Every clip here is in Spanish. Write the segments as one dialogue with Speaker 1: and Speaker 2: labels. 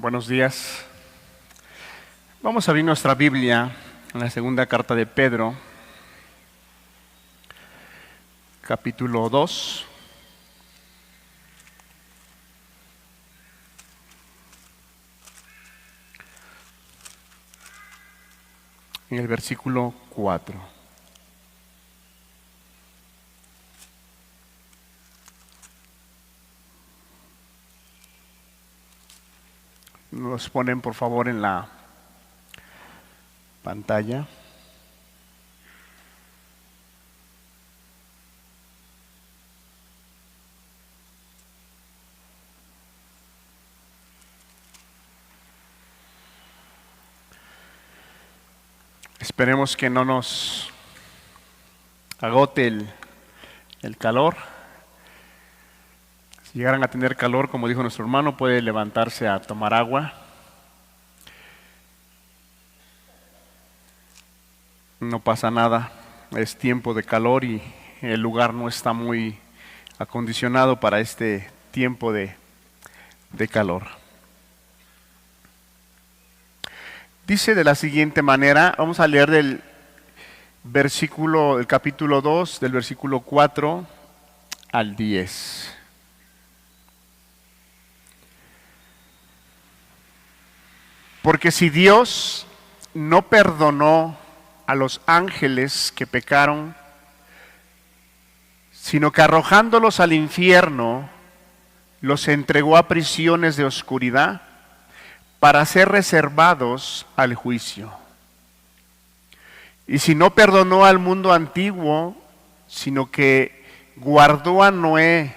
Speaker 1: Buenos días. Vamos a abrir nuestra Biblia en la segunda carta de Pedro, capítulo 2. En el versículo 4. Nos ponen por favor en la pantalla. Esperemos que no nos agote el calor. Si llegaran a tener calor, como dijo nuestro hermano, puede levantarse a tomar agua. No pasa nada, es tiempo de calor y el lugar no está muy acondicionado para este tiempo de calor. Dice de la siguiente manera, vamos a leer del capítulo 2, del versículo 4 al 10. Porque si Dios no perdonó a los ángeles que pecaron, sino que arrojándolos al infierno, los entregó a prisiones de oscuridad para ser reservados al juicio. Y si no perdonó al mundo antiguo, sino que guardó a Noé,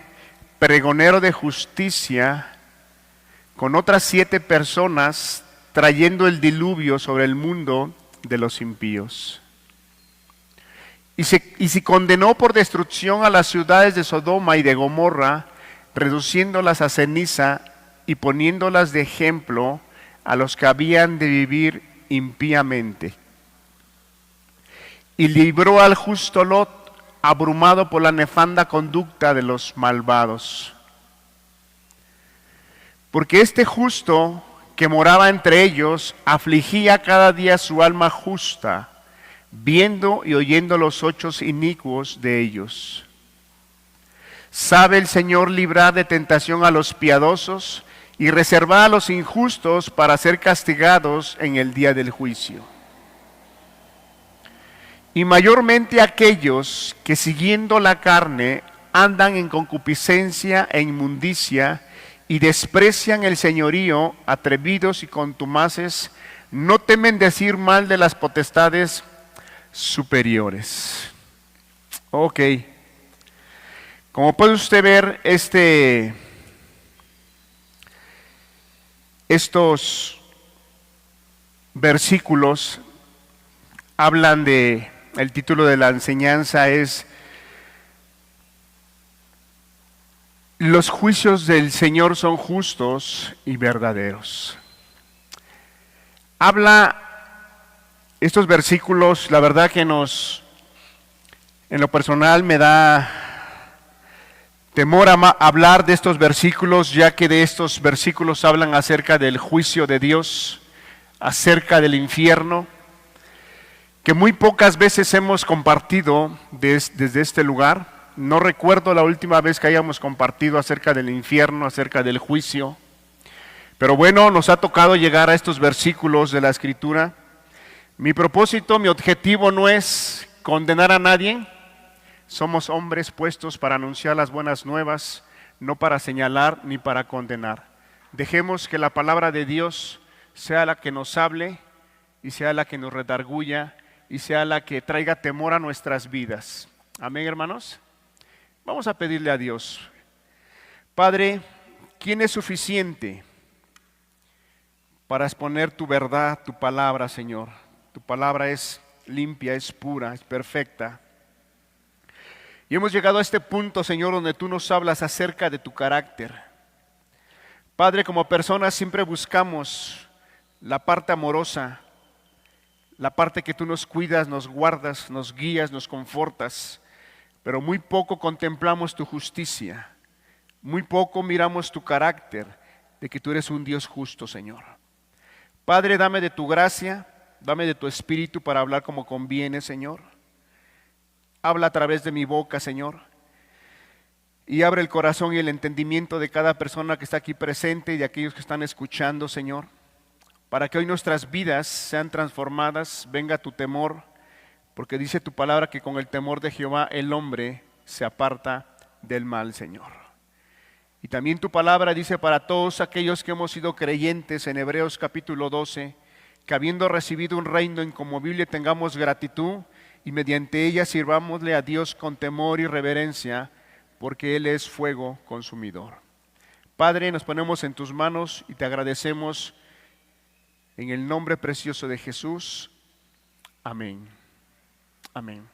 Speaker 1: pregonero de justicia, con otras 7 personas, trayendo el diluvio sobre el mundo de los impíos. Y si condenó por destrucción a las ciudades de Sodoma y de Gomorra, reduciéndolas a ceniza y poniéndolas de ejemplo a los que habían de vivir impíamente. Y libró al justo Lot, abrumado por la nefanda conducta de los malvados. Porque este justo que moraba entre ellos, afligía cada día su alma justa, viendo y oyendo los hechos inicuos de ellos. Sabe el Señor librar de tentación a los piadosos y reservar a los injustos para ser castigados en el día del juicio. Y mayormente aquellos que siguiendo la carne andan en concupiscencia e inmundicia, y desprecian el señorío, atrevidos y contumaces, no temen decir mal de las potestades superiores. Ok. Como puede usted ver, estos versículos hablan de, el título de la enseñanza es Los juicios del Señor son justos y verdaderos. Habla estos versículos, la verdad que en lo personal me da temor hablar de estos versículos, ya que de estos versículos hablan acerca del juicio de Dios, acerca del infierno, que muy pocas veces hemos compartido desde este lugar. No recuerdo la última vez que hayamos compartido acerca del infierno, acerca del juicio. Pero bueno, nos ha tocado llegar a estos versículos de la Escritura. Mi propósito, mi objetivo no es condenar a nadie. Somos hombres puestos para anunciar las buenas nuevas, no para señalar ni para condenar. Dejemos que la palabra de Dios sea la que nos hable y sea la que nos redarguya y sea la que traiga temor a nuestras vidas. Amén, hermanos. Vamos a pedirle a Dios. Padre, ¿quién es suficiente para exponer tu verdad, tu palabra, Señor? Tu palabra es limpia, es pura, es perfecta. Y hemos llegado a este punto, Señor, donde tú nos hablas acerca de tu carácter. Padre, como personas siempre buscamos la parte amorosa, la parte que tú nos cuidas, nos guardas, nos guías, nos confortas. Pero muy poco contemplamos tu justicia, muy poco miramos tu carácter, de que tú eres un Dios justo, Señor. Padre, dame de tu gracia, dame de tu espíritu para hablar como conviene, Señor. Habla a través de mi boca, Señor. Y abre el corazón y el entendimiento de cada persona que está aquí presente y de aquellos que están escuchando, Señor. Para que hoy nuestras vidas sean transformadas, venga tu temor, porque dice tu palabra que con el temor de Jehová el hombre se aparta del mal, Señor. Y también tu palabra dice para todos aquellos que hemos sido creyentes en Hebreos capítulo 12, que habiendo recibido un reino inconmovible tengamos gratitud y mediante ella sirvámosle a Dios con temor y reverencia, porque Él es fuego consumidor. Padre, nos ponemos en tus manos y te agradecemos en el nombre precioso de Jesús. Amén. Amén.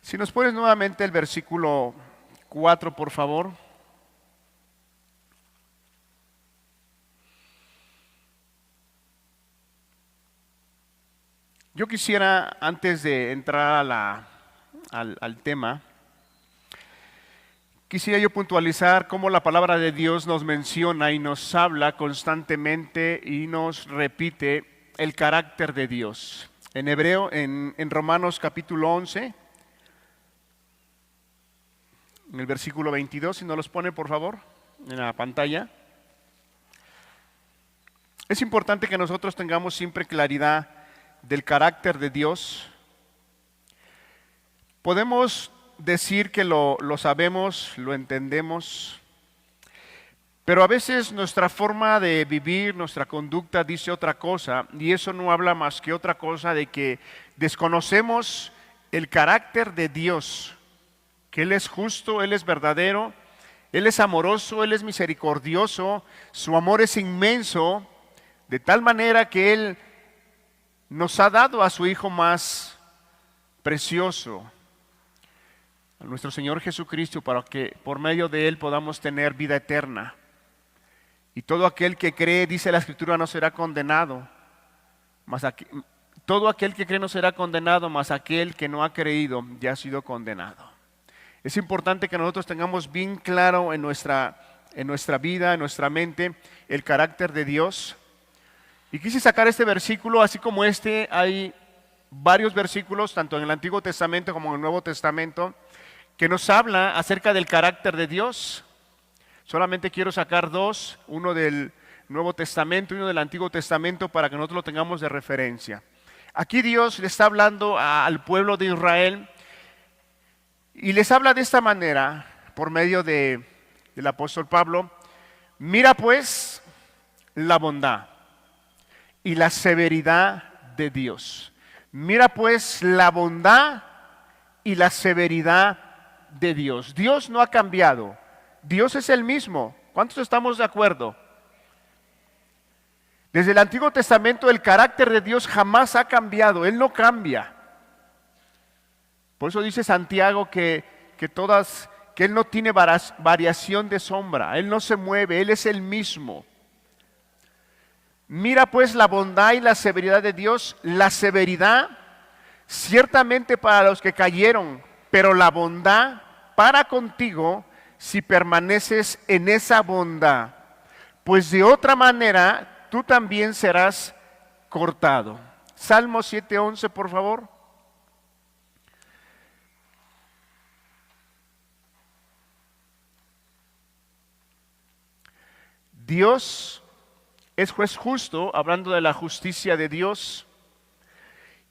Speaker 1: Si nos pones nuevamente el versículo 4, por favor. Yo quisiera, antes de entrar al tema, quisiera yo puntualizar cómo la palabra de Dios nos menciona y nos habla constantemente y nos repite el carácter de Dios. En Romanos capítulo 11, en el versículo 22, si nos los pone por favor en la pantalla. Es importante que nosotros tengamos siempre claridad del carácter de Dios. Podemos decir que lo sabemos, lo entendemos, pero a veces nuestra forma de vivir, nuestra conducta dice otra cosa, y eso no habla más que otra cosa de que desconocemos el carácter de Dios, que Él es justo, Él es verdadero, Él es amoroso, Él es misericordioso, su amor es inmenso, de tal manera que Él nos ha dado a su Hijo más precioso, a nuestro Señor Jesucristo, para que por medio de Él podamos tener vida eterna. Y todo aquel que cree, dice la Escritura, no será condenado. Todo aquel que cree no será condenado, mas aquel que no ha creído ya ha sido condenado. Es importante que nosotros tengamos bien claro en nuestra vida, en nuestra mente, el carácter de Dios. Y quise sacar este versículo, así como hay varios versículos, tanto en el Antiguo Testamento como en el Nuevo Testamento, que nos habla acerca del carácter de Dios. Solamente quiero sacar dos, uno del Nuevo Testamento y uno del Antiguo Testamento, para que nosotros lo tengamos de referencia. Aquí Dios le está hablando al pueblo de Israel y les habla de esta manera por medio del apóstol Pablo. Mira pues la bondad y la severidad de Dios. Mira pues la bondad y la severidad de Dios. Dios no ha cambiado. Dios es el mismo. ¿Cuántos estamos de acuerdo? Desde el Antiguo Testamento el carácter de Dios jamás ha cambiado. Él no cambia. Por eso dice Santiago que Él no tiene variación de sombra. Él no se mueve. Él es el mismo. Mira pues la bondad y la severidad de Dios. La severidad ciertamente para los que cayeron, pero la bondad para contigo si permaneces en esa bondad, pues de otra manera tú también serás cortado. Salmo 7:11, por favor. Dios es juez justo, hablando de la justicia de Dios,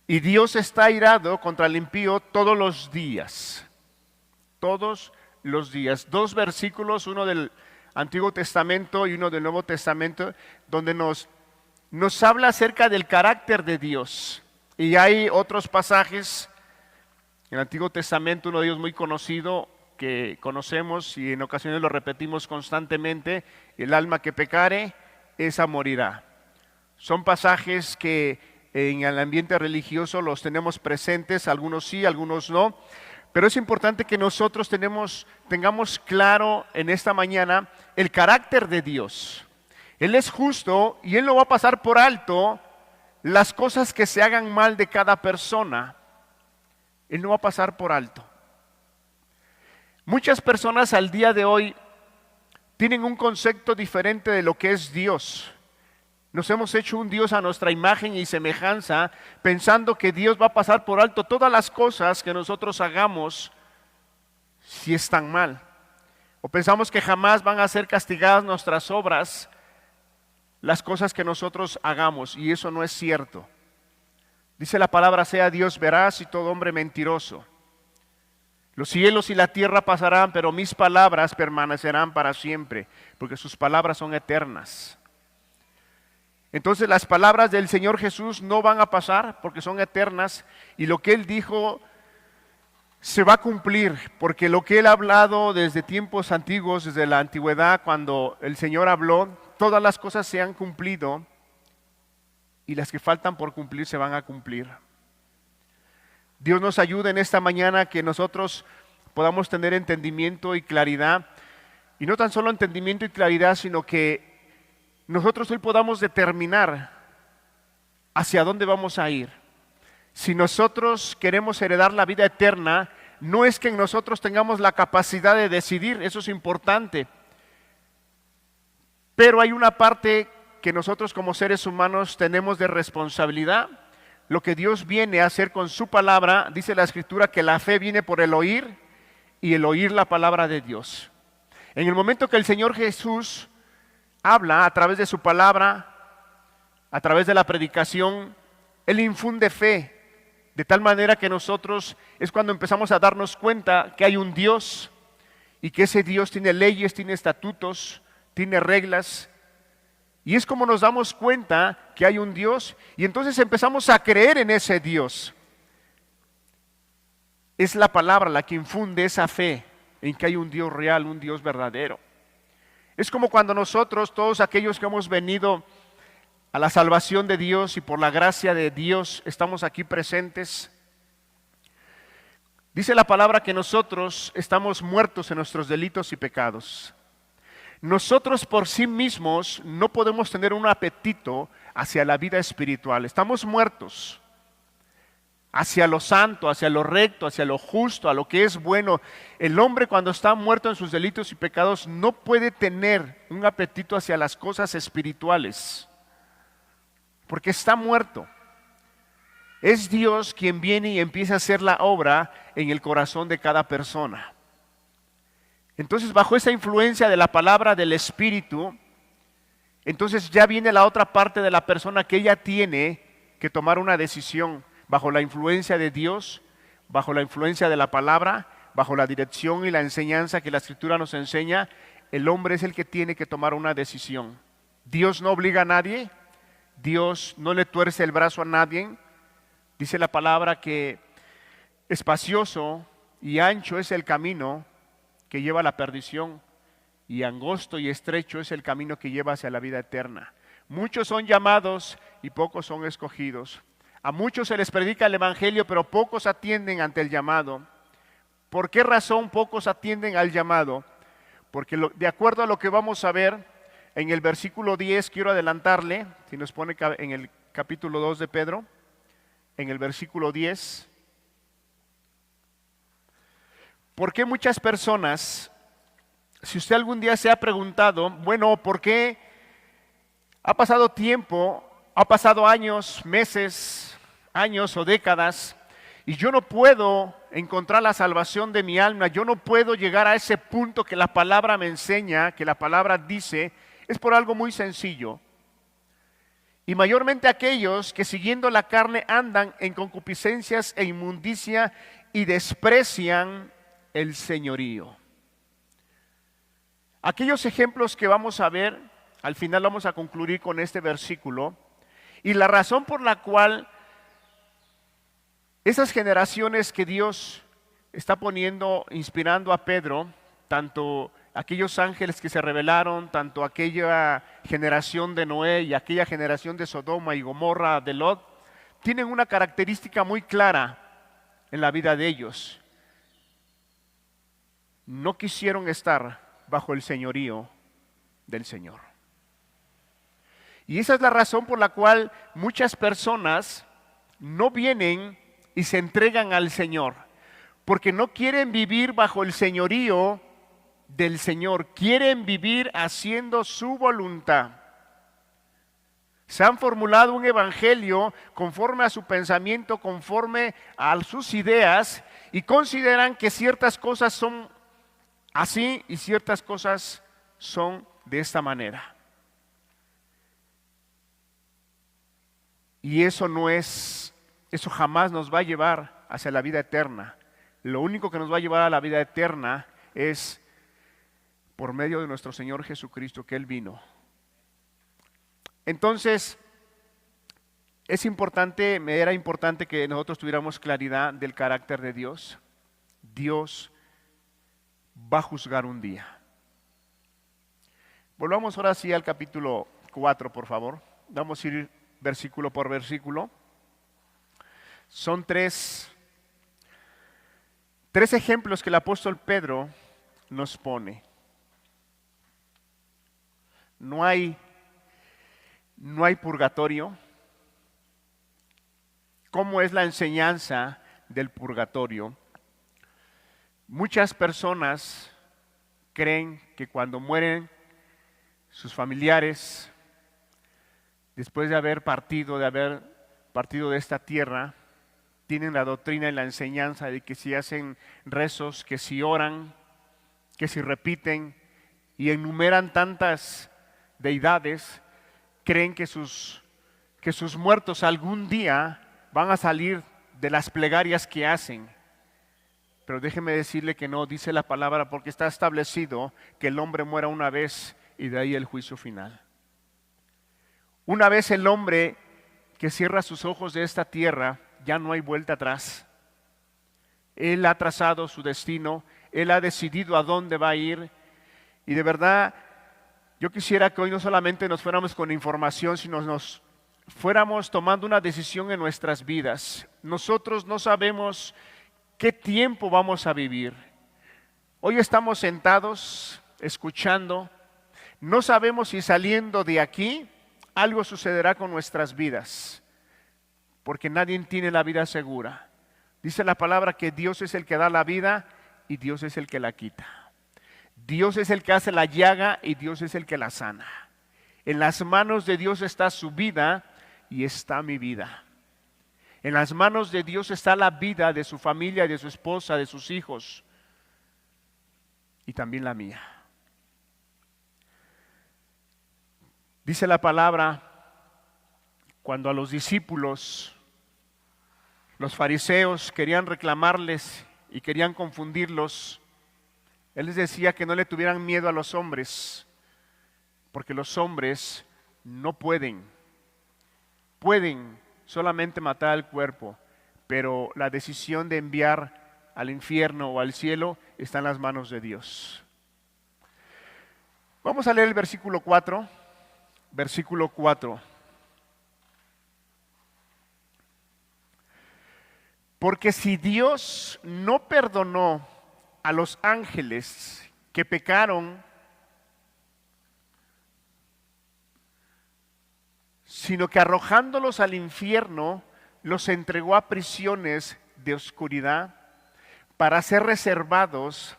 Speaker 1: y Dios está airado contra el impío todos los días. Todos los días. Dos versículos, uno del Antiguo Testamento y uno del Nuevo Testamento, donde nos habla acerca del carácter de Dios. Y hay otros pasajes en el Antiguo Testamento, uno de ellos muy conocido, que conocemos y en ocasiones lo repetimos constantemente: el alma que pecare, esa morirá. Son pasajes que en el ambiente religioso los tenemos presentes, algunos sí, algunos no, pero es importante que nosotros tengamos claro en esta mañana el carácter de Dios. Él es justo y Él no va a pasar por alto las cosas que se hagan mal de cada persona. Él no va a pasar por alto. Muchas personas al día de hoy tienen un concepto diferente de lo que es Dios. Nos hemos hecho un Dios a nuestra imagen y semejanza, pensando que Dios va a pasar por alto todas las cosas que nosotros hagamos si están mal. O pensamos que jamás van a ser castigadas nuestras obras, las cosas que nosotros hagamos, y eso no es cierto. Dice la palabra: sea Dios veraz y todo hombre mentiroso. Los cielos y la tierra pasarán, pero mis palabras permanecerán para siempre, porque sus palabras son eternas. Entonces las palabras del Señor Jesús no van a pasar porque son eternas, y lo que Él dijo se va a cumplir, porque lo que Él ha hablado desde tiempos antiguos, desde la antigüedad, cuando el Señor habló, todas las cosas se han cumplido y las que faltan por cumplir se van a cumplir. Dios nos ayude en esta mañana que nosotros podamos tener entendimiento y claridad, y no tan solo entendimiento y claridad, sino que nosotros hoy podamos determinar hacia dónde vamos a ir. Si nosotros queremos heredar la vida eterna, no es que en nosotros tengamos la capacidad de decidir, eso es importante, pero hay una parte que nosotros como seres humanos tenemos de responsabilidad. Lo que Dios viene a hacer con su palabra, dice la Escritura que la fe viene por el oír y el oír la palabra de Dios. En el momento que el Señor Jesús habla a través de su palabra, a través de la predicación, Él infunde fe, de tal manera que nosotros es cuando empezamos a darnos cuenta que hay un Dios y que ese Dios tiene leyes, tiene estatutos, tiene reglas, y es como nos damos cuenta que hay un Dios y entonces empezamos a creer en ese Dios. Es la palabra la que infunde esa fe en que hay un Dios real, un Dios verdadero. Es como cuando nosotros, todos aquellos que hemos venido a la salvación de Dios y por la gracia de Dios estamos aquí presentes. Dice la palabra que nosotros estamos muertos en nuestros delitos y pecados. Nosotros por sí mismos no podemos tener un apetito hacia la vida espiritual. Estamos muertos hacia lo santo, hacia lo recto, hacia lo justo, a lo que es bueno. El hombre cuando está muerto en sus delitos y pecados no puede tener un apetito hacia las cosas espirituales, porque está muerto. Es Dios quien viene y empieza a hacer la obra en el corazón de cada persona. Entonces, bajo esa influencia de la palabra del Espíritu, entonces ya viene la otra parte de la persona que ella tiene que tomar una decisión bajo la influencia de Dios, bajo la influencia de la palabra, bajo la dirección y la enseñanza que la Escritura nos enseña. El hombre es el que tiene que tomar una decisión. Dios no obliga a nadie, Dios no le tuerce el brazo a nadie. Dice la palabra que espacioso y ancho es el camino que lleva a la perdición, y angosto y estrecho es el camino que lleva hacia la vida eterna. Muchos son llamados y pocos son escogidos. A muchos se les predica el evangelio, pero pocos atienden ante el llamado. ¿Por qué razón pocos atienden al llamado? Porque de acuerdo a lo que vamos a ver en el versículo 10, quiero adelantarle, si nos pone en el capítulo 2 de Pedro, en el versículo 10. ¿Por qué muchas personas, si usted algún día se ha preguntado, bueno, ¿por qué ha pasado tiempo, ha pasado años, meses, años o décadas, y yo no puedo encontrar la salvación de mi alma, yo no puedo llegar a ese punto que la palabra me enseña, que la palabra dice? Es por algo muy sencillo. Y mayormente aquellos que siguiendo la carne andan en concupiscencias e inmundicia y desprecian el señorío. Aquellos ejemplos que vamos a ver, al final vamos a concluir con este versículo, y la razón por la cual esas generaciones que Dios está poniendo, inspirando a Pedro, tanto aquellos ángeles que se rebelaron, tanto aquella generación de Noé y aquella generación de Sodoma y Gomorra, de Lot, tienen una característica muy clara en la vida de ellos. No quisieron estar bajo el señorío del Señor. Y esa es la razón por la cual muchas personas no vienen y se entregan al Señor, porque no quieren vivir bajo el señorío del Señor, quieren vivir haciendo su voluntad. Se han formulado un evangelio conforme a su pensamiento, conforme a sus ideas, y consideran que ciertas cosas son así y ciertas cosas son de esta manera. Y eso jamás nos va a llevar hacia la vida eterna. Lo único que nos va a llevar a la vida eterna es por medio de nuestro Señor Jesucristo, que Él vino. Entonces, era importante que nosotros tuviéramos claridad del carácter de Dios. Dios va a juzgar un día. Volvamos ahora sí al capítulo 4, por favor. Vamos a ir versículo por versículo. Son tres ejemplos que el apóstol Pedro nos pone. No hay purgatorio. ¿Cómo es la enseñanza del purgatorio? Muchas personas creen que cuando mueren sus familiares, después de haber partido de esta tierra, tienen la doctrina y la enseñanza de que si hacen rezos, que si oran, que si repiten y enumeran tantas deidades, creen que sus muertos algún día van a salir de las plegarias que hacen. Pero déjeme decirle que no, dice la palabra, porque está establecido que el hombre muera una vez y de ahí el juicio final. Una vez el hombre que cierra sus ojos de esta tierra, ya no hay vuelta atrás. Él ha trazado su destino, Él ha decidido a dónde va a ir. Y de verdad, yo quisiera que hoy no solamente nos fuéramos con información, sino nos fuéramos tomando una decisión en nuestras vidas. Nosotros no sabemos qué tiempo vamos a vivir. Hoy estamos sentados, escuchando. No sabemos si saliendo de aquí algo sucederá con nuestras vidas, porque nadie tiene la vida segura. Dice la palabra que Dios es el que da la vida y Dios es el que la quita. Dios es el que hace la llaga y Dios es el que la sana. En las manos de Dios está su vida y está mi vida. En las manos de Dios está la vida de su familia, de su esposa, de sus hijos y también la mía. Dice la palabra, cuando a los discípulos, los fariseos querían reclamarles y querían confundirlos, Él les decía que no le tuvieran miedo a los hombres, porque los hombres no pueden solamente matar al cuerpo, pero la decisión de enviar al infierno o al cielo está en las manos de Dios. Vamos a leer el versículo 4. Versículo 4. Porque si Dios no perdonó a los ángeles que pecaron, sino que arrojándolos al infierno, los entregó a prisiones de oscuridad para ser reservados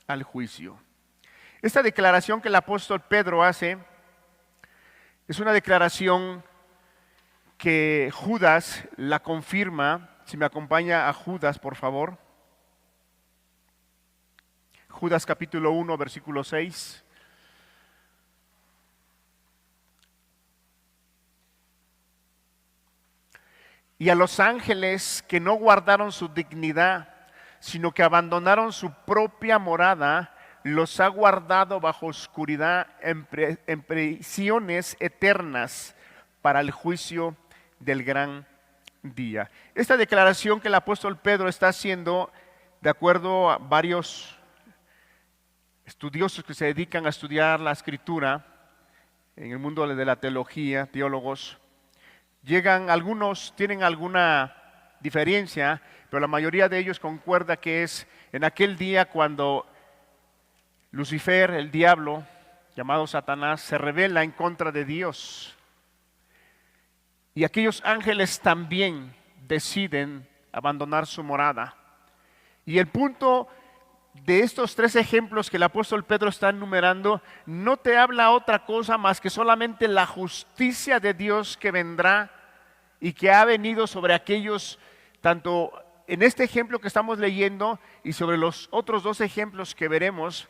Speaker 1: al juicio. Esta declaración que el apóstol Pedro hace es una declaración que Judas la confirma. Si me acompaña a Judas, por favor. Judas capítulo 1, versículo 6. Y a los ángeles que no guardaron su dignidad, sino que abandonaron su propia morada, los ha guardado bajo oscuridad en prisiones eternas para el juicio del gran día. Esta declaración que el apóstol Pedro está haciendo, de acuerdo a varios estudiosos que se dedican a estudiar la escritura, en el mundo de la teología, teólogos, algunos tienen alguna diferencia, pero la mayoría de ellos concuerda que es en aquel día cuando Lucifer, el diablo, llamado Satanás, se rebela en contra de Dios. Y aquellos ángeles también deciden abandonar su morada. Y el punto de estos tres ejemplos que el apóstol Pedro está enumerando, no te habla otra cosa más que solamente la justicia de Dios que vendrá y que ha venido sobre aquellos, tanto en este ejemplo que estamos leyendo y sobre los otros dos ejemplos que veremos,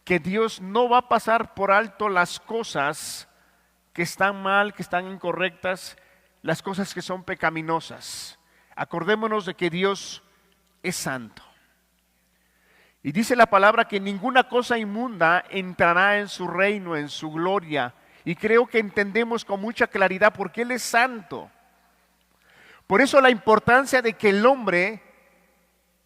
Speaker 1: que Dios no va a pasar por alto las cosas que están mal, que están incorrectas, las cosas que son pecaminosas. Acordémonos de que Dios es santo. Y dice la palabra que ninguna cosa inmunda entrará en su reino, en su gloria. Y creo que entendemos con mucha claridad por qué Él es santo. Por eso la importancia de que el hombre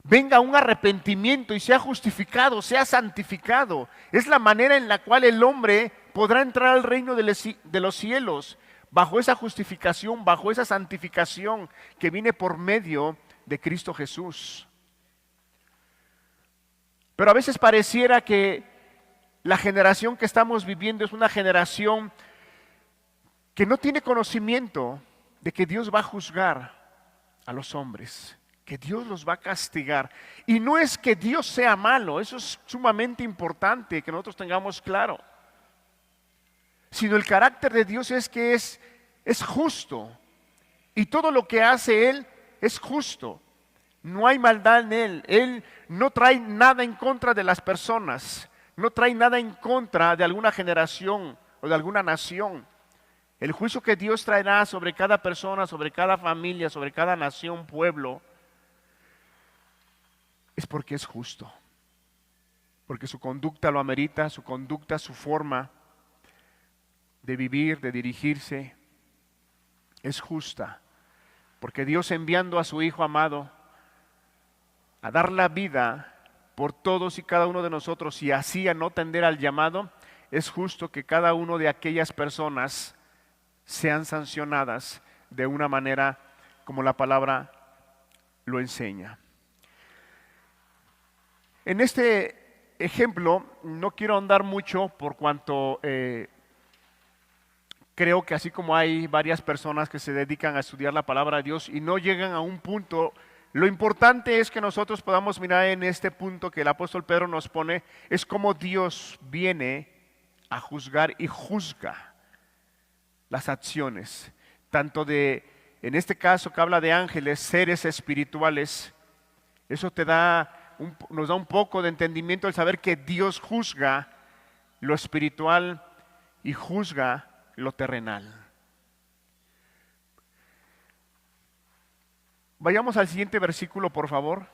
Speaker 1: venga a un arrepentimiento y sea justificado, sea santificado. Es la manera en la cual el hombre podrá entrar al reino de los cielos, bajo esa justificación, bajo esa santificación que viene por medio de Cristo Jesús. Pero a veces pareciera que la generación que estamos viviendo es una generación que no tiene conocimiento de que Dios va a juzgar a los hombres, que Dios los va a castigar. Y no es que Dios sea malo, eso es sumamente importante que nosotros tengamos claro, sino el carácter de Dios es que es justo, y todo lo que hace Él es justo. No hay maldad en Él. Él no trae nada en contra de las personas, no trae nada en contra de alguna generación o de alguna nación. El juicio que Dios traerá sobre cada persona, sobre cada familia, sobre cada nación, pueblo, es porque es justo, porque su conducta lo amerita, su conducta, su forma de vivir, de dirigirse, es justa, porque Dios, enviando a su Hijo amado a dar la vida por todos y cada uno de nosotros y así a no tender al llamado, es justo que cada uno de aquellas personas sean sancionadas de una manera como la palabra lo enseña. En este ejemplo no quiero ahondar mucho por cuanto creo que así como hay varias personas que se dedican a estudiar la palabra de Dios y no llegan a un punto, lo importante es que nosotros podamos mirar en este punto que el apóstol Pedro nos pone, es cómo Dios viene a juzgar y juzga las acciones, tanto de, en este caso que habla de ángeles, seres espirituales. Eso nos da un poco de entendimiento al saber que Dios juzga lo espiritual y juzga lo terrenal. Vayamos al siguiente versículo, por favor.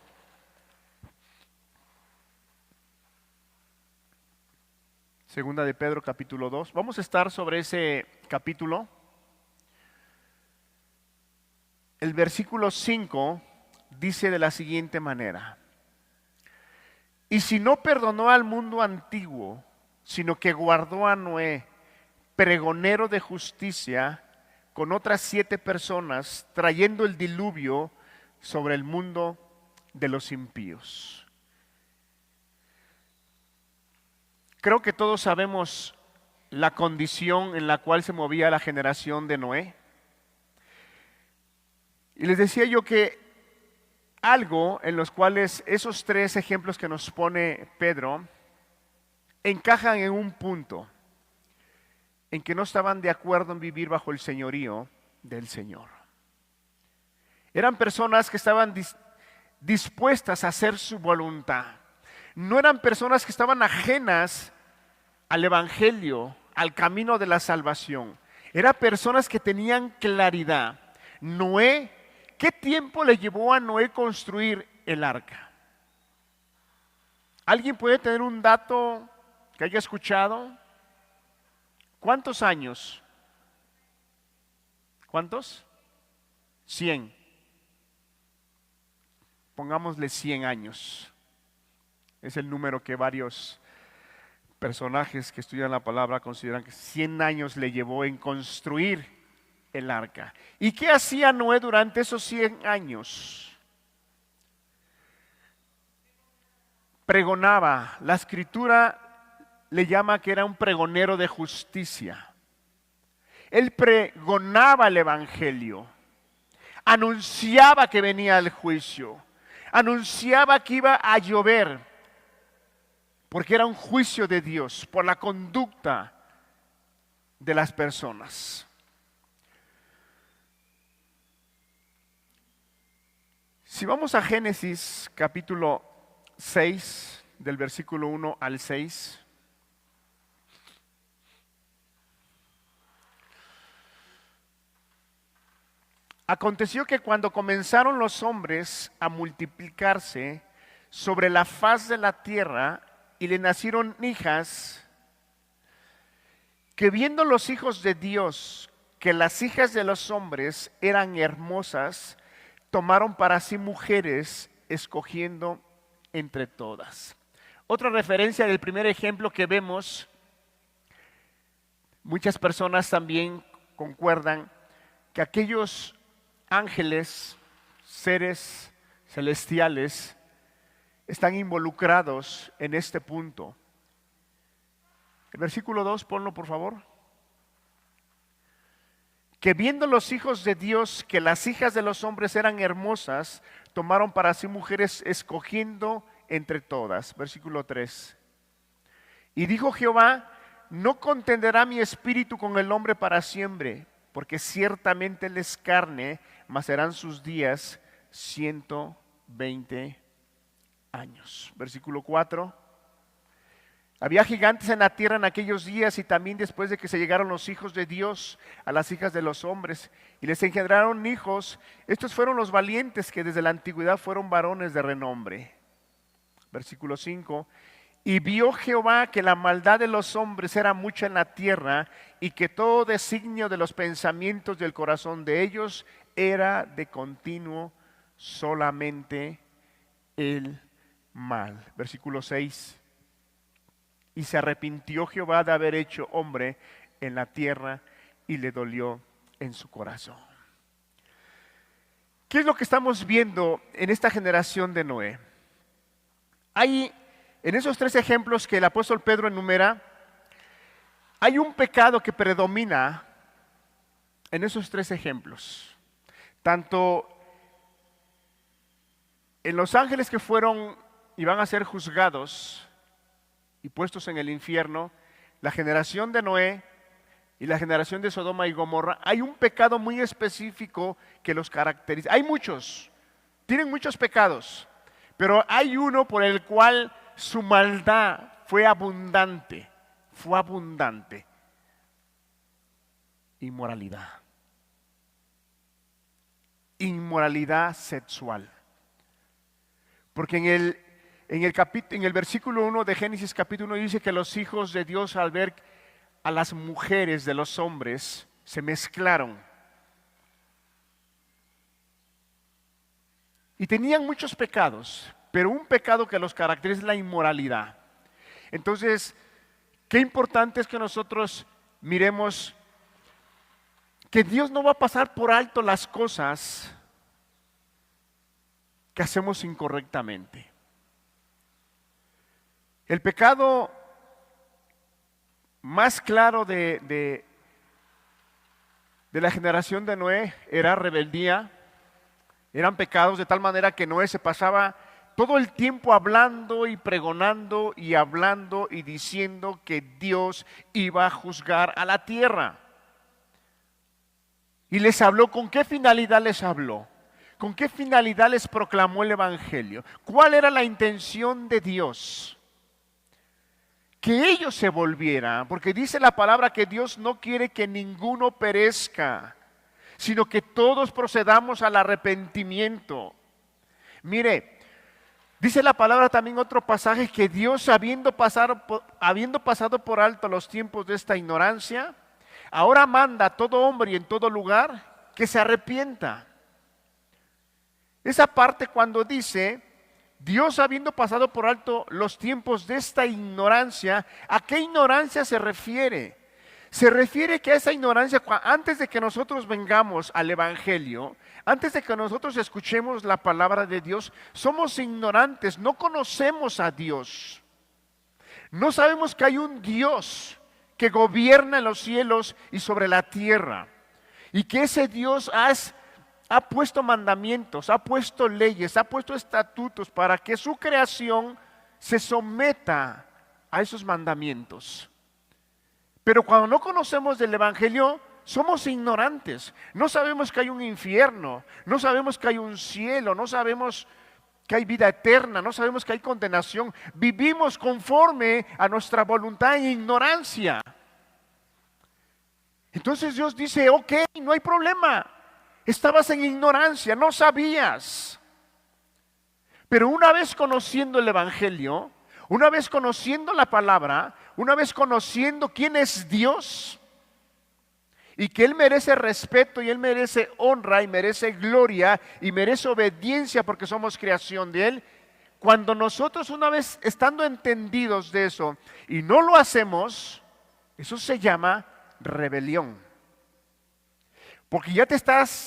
Speaker 1: Segunda de Pedro, capítulo 2. Vamos a estar sobre ese capítulo. El versículo 5 dice de la siguiente manera: y si no perdonó al mundo antiguo, sino que guardó a Noé, pregonero de justicia, con otras 7 personas, trayendo el diluvio sobre el mundo de los impíos. Creo que todos sabemos la condición en la cual se movía la generación de Noé. Y les decía yo que algo en los cuales esos 3 ejemplos que nos pone Pedro encajan en un punto, en que no estaban de acuerdo en vivir bajo el señorío del Señor. Eran personas que estaban dispuestas a hacer su voluntad. No eran personas que estaban ajenas al evangelio, al camino de la salvación. Eran personas que tenían claridad. Noé, ¿qué tiempo le llevó a Noé construir el arca? ¿Alguien puede tener un dato que haya escuchado? ¿Cuántos años? ¿Cuántos? 100. Pongámosle 100 años. Es el número que varios personajes que estudian la palabra consideran que 100 años le llevó en construir el arca. ¿Y qué hacía Noé durante esos 100 años? Pregonaba. La escritura le llama que era un pregonero de justicia. Él pregonaba el evangelio, anunciaba que venía el juicio, anunciaba que iba a llover porque era un juicio de Dios por la conducta de las personas. Si vamos a Génesis capítulo 6, del versículo 1 al 6. Aconteció que cuando comenzaron los hombres a multiplicarse sobre la faz de la tierra y le nacieron hijas, que viendo los hijos de Dios que las hijas de los hombres eran hermosas, tomaron para sí mujeres, escogiendo entre todas. Otra referencia del primer ejemplo que vemos, muchas personas también concuerdan que aquellos ángeles, seres celestiales, están involucrados en este punto. El versículo 2, ponlo por favor. Que viendo los hijos de Dios que las hijas de los hombres eran hermosas, tomaron para sí mujeres, escogiendo entre todas. Versículo 3. Y dijo Jehová: no contenderá mi espíritu con el hombre para siempre, porque ciertamente él es carne, mas serán sus días 120 años. Versículo 4. Había gigantes en la tierra en aquellos días y también después de que se llegaron los hijos de Dios a las hijas de los hombres y les engendraron hijos. Estos fueron los valientes que desde la antigüedad fueron varones de renombre. Versículo 5. Y vio Jehová que la maldad de los hombres era mucha en la tierra y que todo designio de los pensamientos del corazón de ellos era de continuo solamente el mal. Versículo 6. Y se arrepintió Jehová de haber hecho hombre en la tierra y le dolió en su corazón. ¿Qué es lo que estamos viendo en esta generación de Noé? Hay, en esos 3 ejemplos que el apóstol Pedro enumera, hay un pecado que predomina en esos 3 ejemplos. Tanto en los ángeles que fueron y van a ser juzgados y puestos en el infierno, la generación de Noé y la generación de Sodoma y Gomorra, hay un pecado muy específico que los caracteriza. Hay muchos, tienen muchos pecados, pero hay uno por el cual su maldad fue abundante, Inmoralidad. Inmoralidad sexual. Porque en el versículo 1 de Génesis capítulo 1 dice que los hijos de Dios, al ver a las mujeres de los hombres, se mezclaron. Y tenían muchos pecados, pero un pecado que los caracteriza es la inmoralidad. Entonces, qué importante es que nosotros miremos que Dios no va a pasar por alto las cosas que hacemos incorrectamente. El pecado más claro de la generación de Noé era rebeldía. Eran pecados de tal manera que Noé se pasaba todo el tiempo hablando y pregonando y hablando y diciendo que Dios iba a juzgar a la tierra. Y les habló, ¿con qué finalidad les habló? ¿Con qué finalidad les proclamó el evangelio? ¿Cuál era la intención de Dios? Que ellos se volvieran, porque dice la palabra que Dios no quiere que ninguno perezca, sino que todos procedamos al arrepentimiento. Mire, dice la palabra también otro pasaje que Dios, habiendo pasado por alto los tiempos de esta ignorancia, ahora manda a todo hombre y en todo lugar que se arrepienta. Esa parte cuando dice, Dios habiendo pasado por alto los tiempos de esta ignorancia, ¿a qué ignorancia se refiere? Se refiere que a esa ignorancia, antes de que nosotros vengamos al evangelio, antes de que nosotros escuchemos la palabra de Dios, somos ignorantes, no conocemos a Dios. No sabemos que hay un Dios que gobierna en los cielos y sobre la tierra. Y que ese Dios ha puesto mandamientos, ha puesto leyes, ha puesto estatutos para que su creación se someta a esos mandamientos. Pero cuando no conocemos del Evangelio, somos ignorantes. No sabemos que hay un infierno, no sabemos que hay un cielo, no sabemos que hay vida eterna, no sabemos que hay condenación. Vivimos conforme a nuestra voluntad en ignorancia. Entonces Dios dice, ok, no hay problema. Estabas en ignorancia, no sabías. Pero una vez conociendo el Evangelio, una vez conociendo la palabra, una vez conociendo quién es Dios y que Él merece respeto y Él merece honra y merece gloria y merece obediencia porque somos creación de Él, cuando nosotros una vez estando entendidos de eso y no lo hacemos, eso se llama rebelión. Porque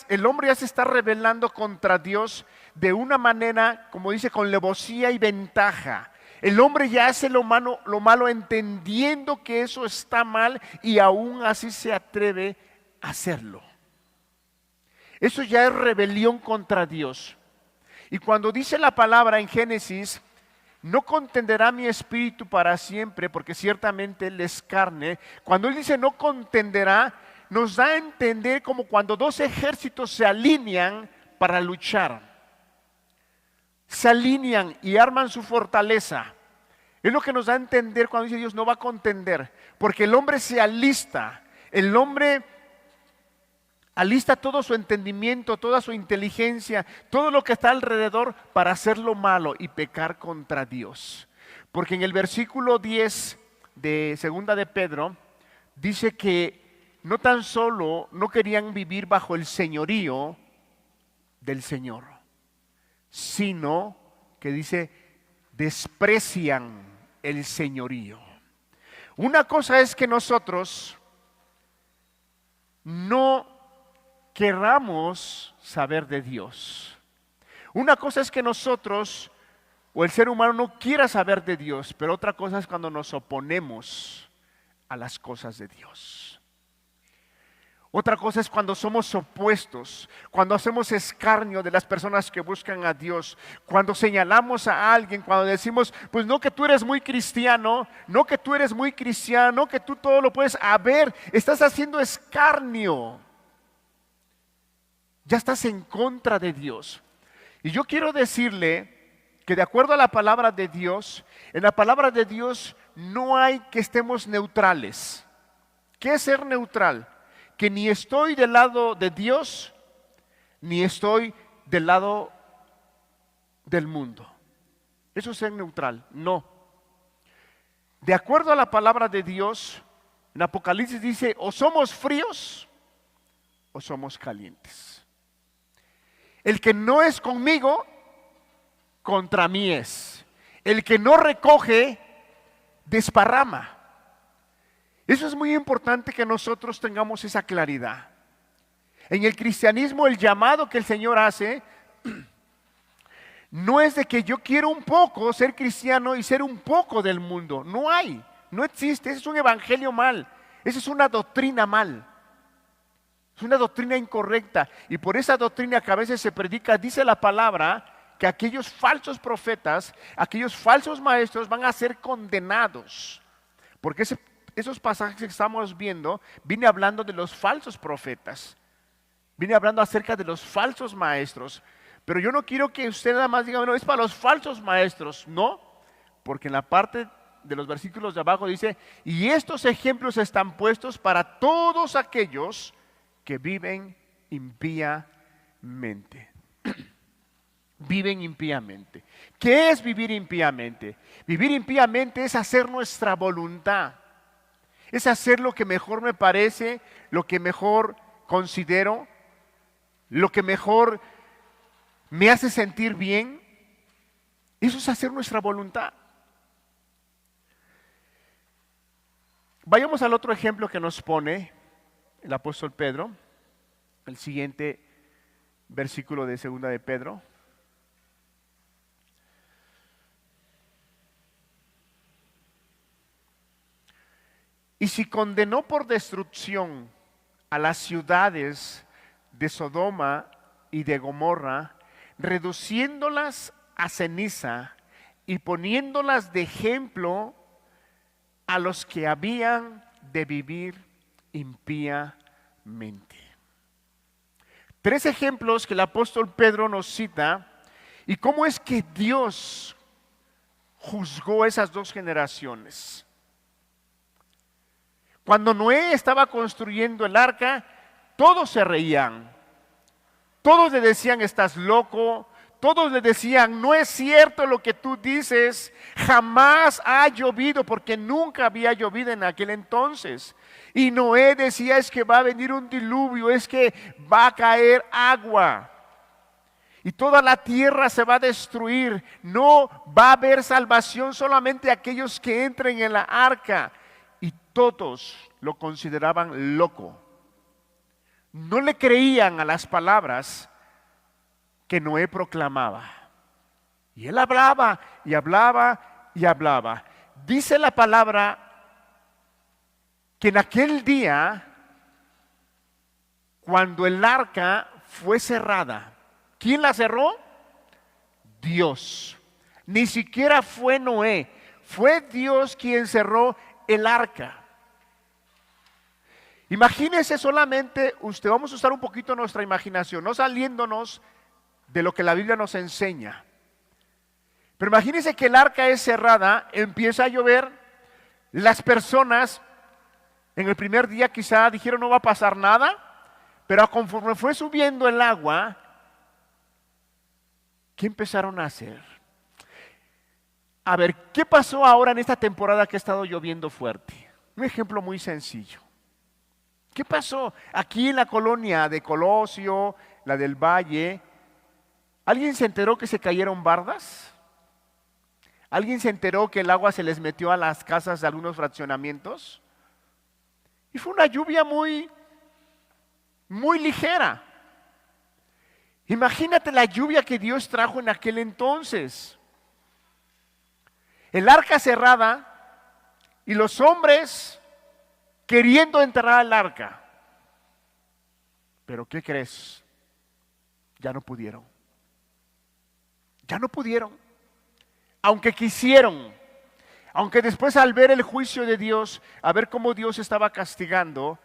Speaker 1: el hombre ya se está rebelando contra Dios de una manera, como dice, con alevosía y ventaja. El hombre ya hace lo malo entendiendo que eso está mal y aún así se atreve a hacerlo. Eso ya es rebelión contra Dios. Y cuando dice la palabra en Génesis, no contenderá mi espíritu para siempre, porque ciertamente Él es carne. Cuando Él dice no contenderá, nos da a entender como cuando dos ejércitos se alinean para luchar. Se alinean y arman su fortaleza. Es lo que nos da a entender cuando dice Dios no va a contender, porque el hombre se alista, el hombre alista todo su entendimiento, toda su inteligencia, todo lo que está alrededor para hacer lo malo y pecar contra Dios. Porque en el versículo 10 de segunda de Pedro dice que no tan solo no querían vivir bajo el señorío del Señor, sino que dice desprecian el señorío. Una cosa es que nosotros no querramos saber de Dios. Una cosa es que nosotros o el ser humano no quiera saber de Dios, pero otra cosa es cuando nos oponemos a las cosas de Dios. Otra cosa es cuando somos opuestos, cuando hacemos escarnio de las personas que buscan a Dios, cuando señalamos a alguien, cuando decimos, pues no que tú eres muy cristiano, no que tú eres muy cristiano, no que tú todo lo puedes. A ver, estás haciendo escarnio. Ya estás en contra de Dios. Y yo quiero decirle que de acuerdo a la palabra de Dios, en la palabra de Dios no hay que estemos neutrales. ¿Qué es ser neutral? Que ni estoy del lado de Dios, ni estoy del lado del mundo. Eso es ser neutral, no. De acuerdo a la palabra de Dios, en Apocalipsis dice, o somos fríos o somos calientes. El que no es conmigo, contra mí es. El que no recoge, desparrama. Eso es muy importante que nosotros tengamos esa claridad. En el cristianismo el llamado que el Señor hace no es de que yo quiero un poco ser cristiano y ser un poco del mundo. No hay, no existe. Ese es un evangelio mal. Esa es una doctrina mal. Es una doctrina incorrecta. Y por esa doctrina que a veces se predica, dice la palabra que aquellos falsos profetas, aquellos falsos maestros van a ser condenados. Porque esos pasajes que estamos viendo, viene hablando de los falsos profetas. Viene hablando acerca de los falsos maestros. Pero yo no quiero que usted nada más diga, bueno, es para los falsos maestros. No, porque en la parte de los versículos de abajo dice, y estos ejemplos están puestos para todos aquellos que viven impíamente. Viven impíamente. ¿Qué es vivir impíamente? Vivir impíamente es hacer nuestra voluntad. Es hacer lo que mejor me parece, lo que mejor considero, lo que mejor me hace sentir bien. Eso es hacer nuestra voluntad. Vayamos al otro ejemplo que nos pone el apóstol Pedro, el siguiente versículo de segunda de Pedro. Y si condenó por destrucción a las ciudades de Sodoma y de Gomorra, reduciéndolas a ceniza y poniéndolas de ejemplo a los que habían de vivir impíamente. 3 ejemplos que el apóstol Pedro nos cita y cómo es que Dios juzgó esas 2 generaciones. Cuando Noé estaba construyendo el arca, todos se reían. Todos le decían, estás loco. Todos le decían, no es cierto lo que tú dices. Jamás ha llovido, porque nunca había llovido en aquel entonces. Y Noé decía, es que va a venir un diluvio, es que va a caer agua. Y toda la tierra se va a destruir. No va a haber salvación, solamente aquellos que entren en la arca. Y todos lo consideraban loco. No le creían a las palabras que Noé proclamaba. Y él hablaba y hablaba y hablaba. Dice la palabra que en aquel día, cuando el arca fue cerrada, ¿quién la cerró? Dios. Ni siquiera fue Noé, fue Dios quien cerró el arca. Imagínese solamente, vamos a usar un poquito nuestra imaginación, no saliéndonos de lo que la Biblia nos enseña. Pero imagínese que el arca es cerrada, empieza a llover, las personas en el primer día quizá dijeron no va a pasar nada, pero conforme fue subiendo el agua, ¿qué empezaron a hacer? A ver, ¿qué pasó ahora en esta temporada que ha estado lloviendo fuerte? Un ejemplo muy sencillo. ¿Qué pasó aquí en la colonia de Colosio, la del Valle? ¿Alguien se enteró que se cayeron bardas? ¿Alguien se enteró que el agua se les metió a las casas de algunos fraccionamientos? Y fue una lluvia muy ligera. Imagínate la lluvia que Dios trajo en aquel entonces. El arca cerrada y los hombres queriendo entrar al arca. Pero ¿qué crees? Ya no pudieron. Ya no pudieron. Aunque quisieron. Aunque después al ver el juicio de Dios, a ver cómo Dios estaba castigando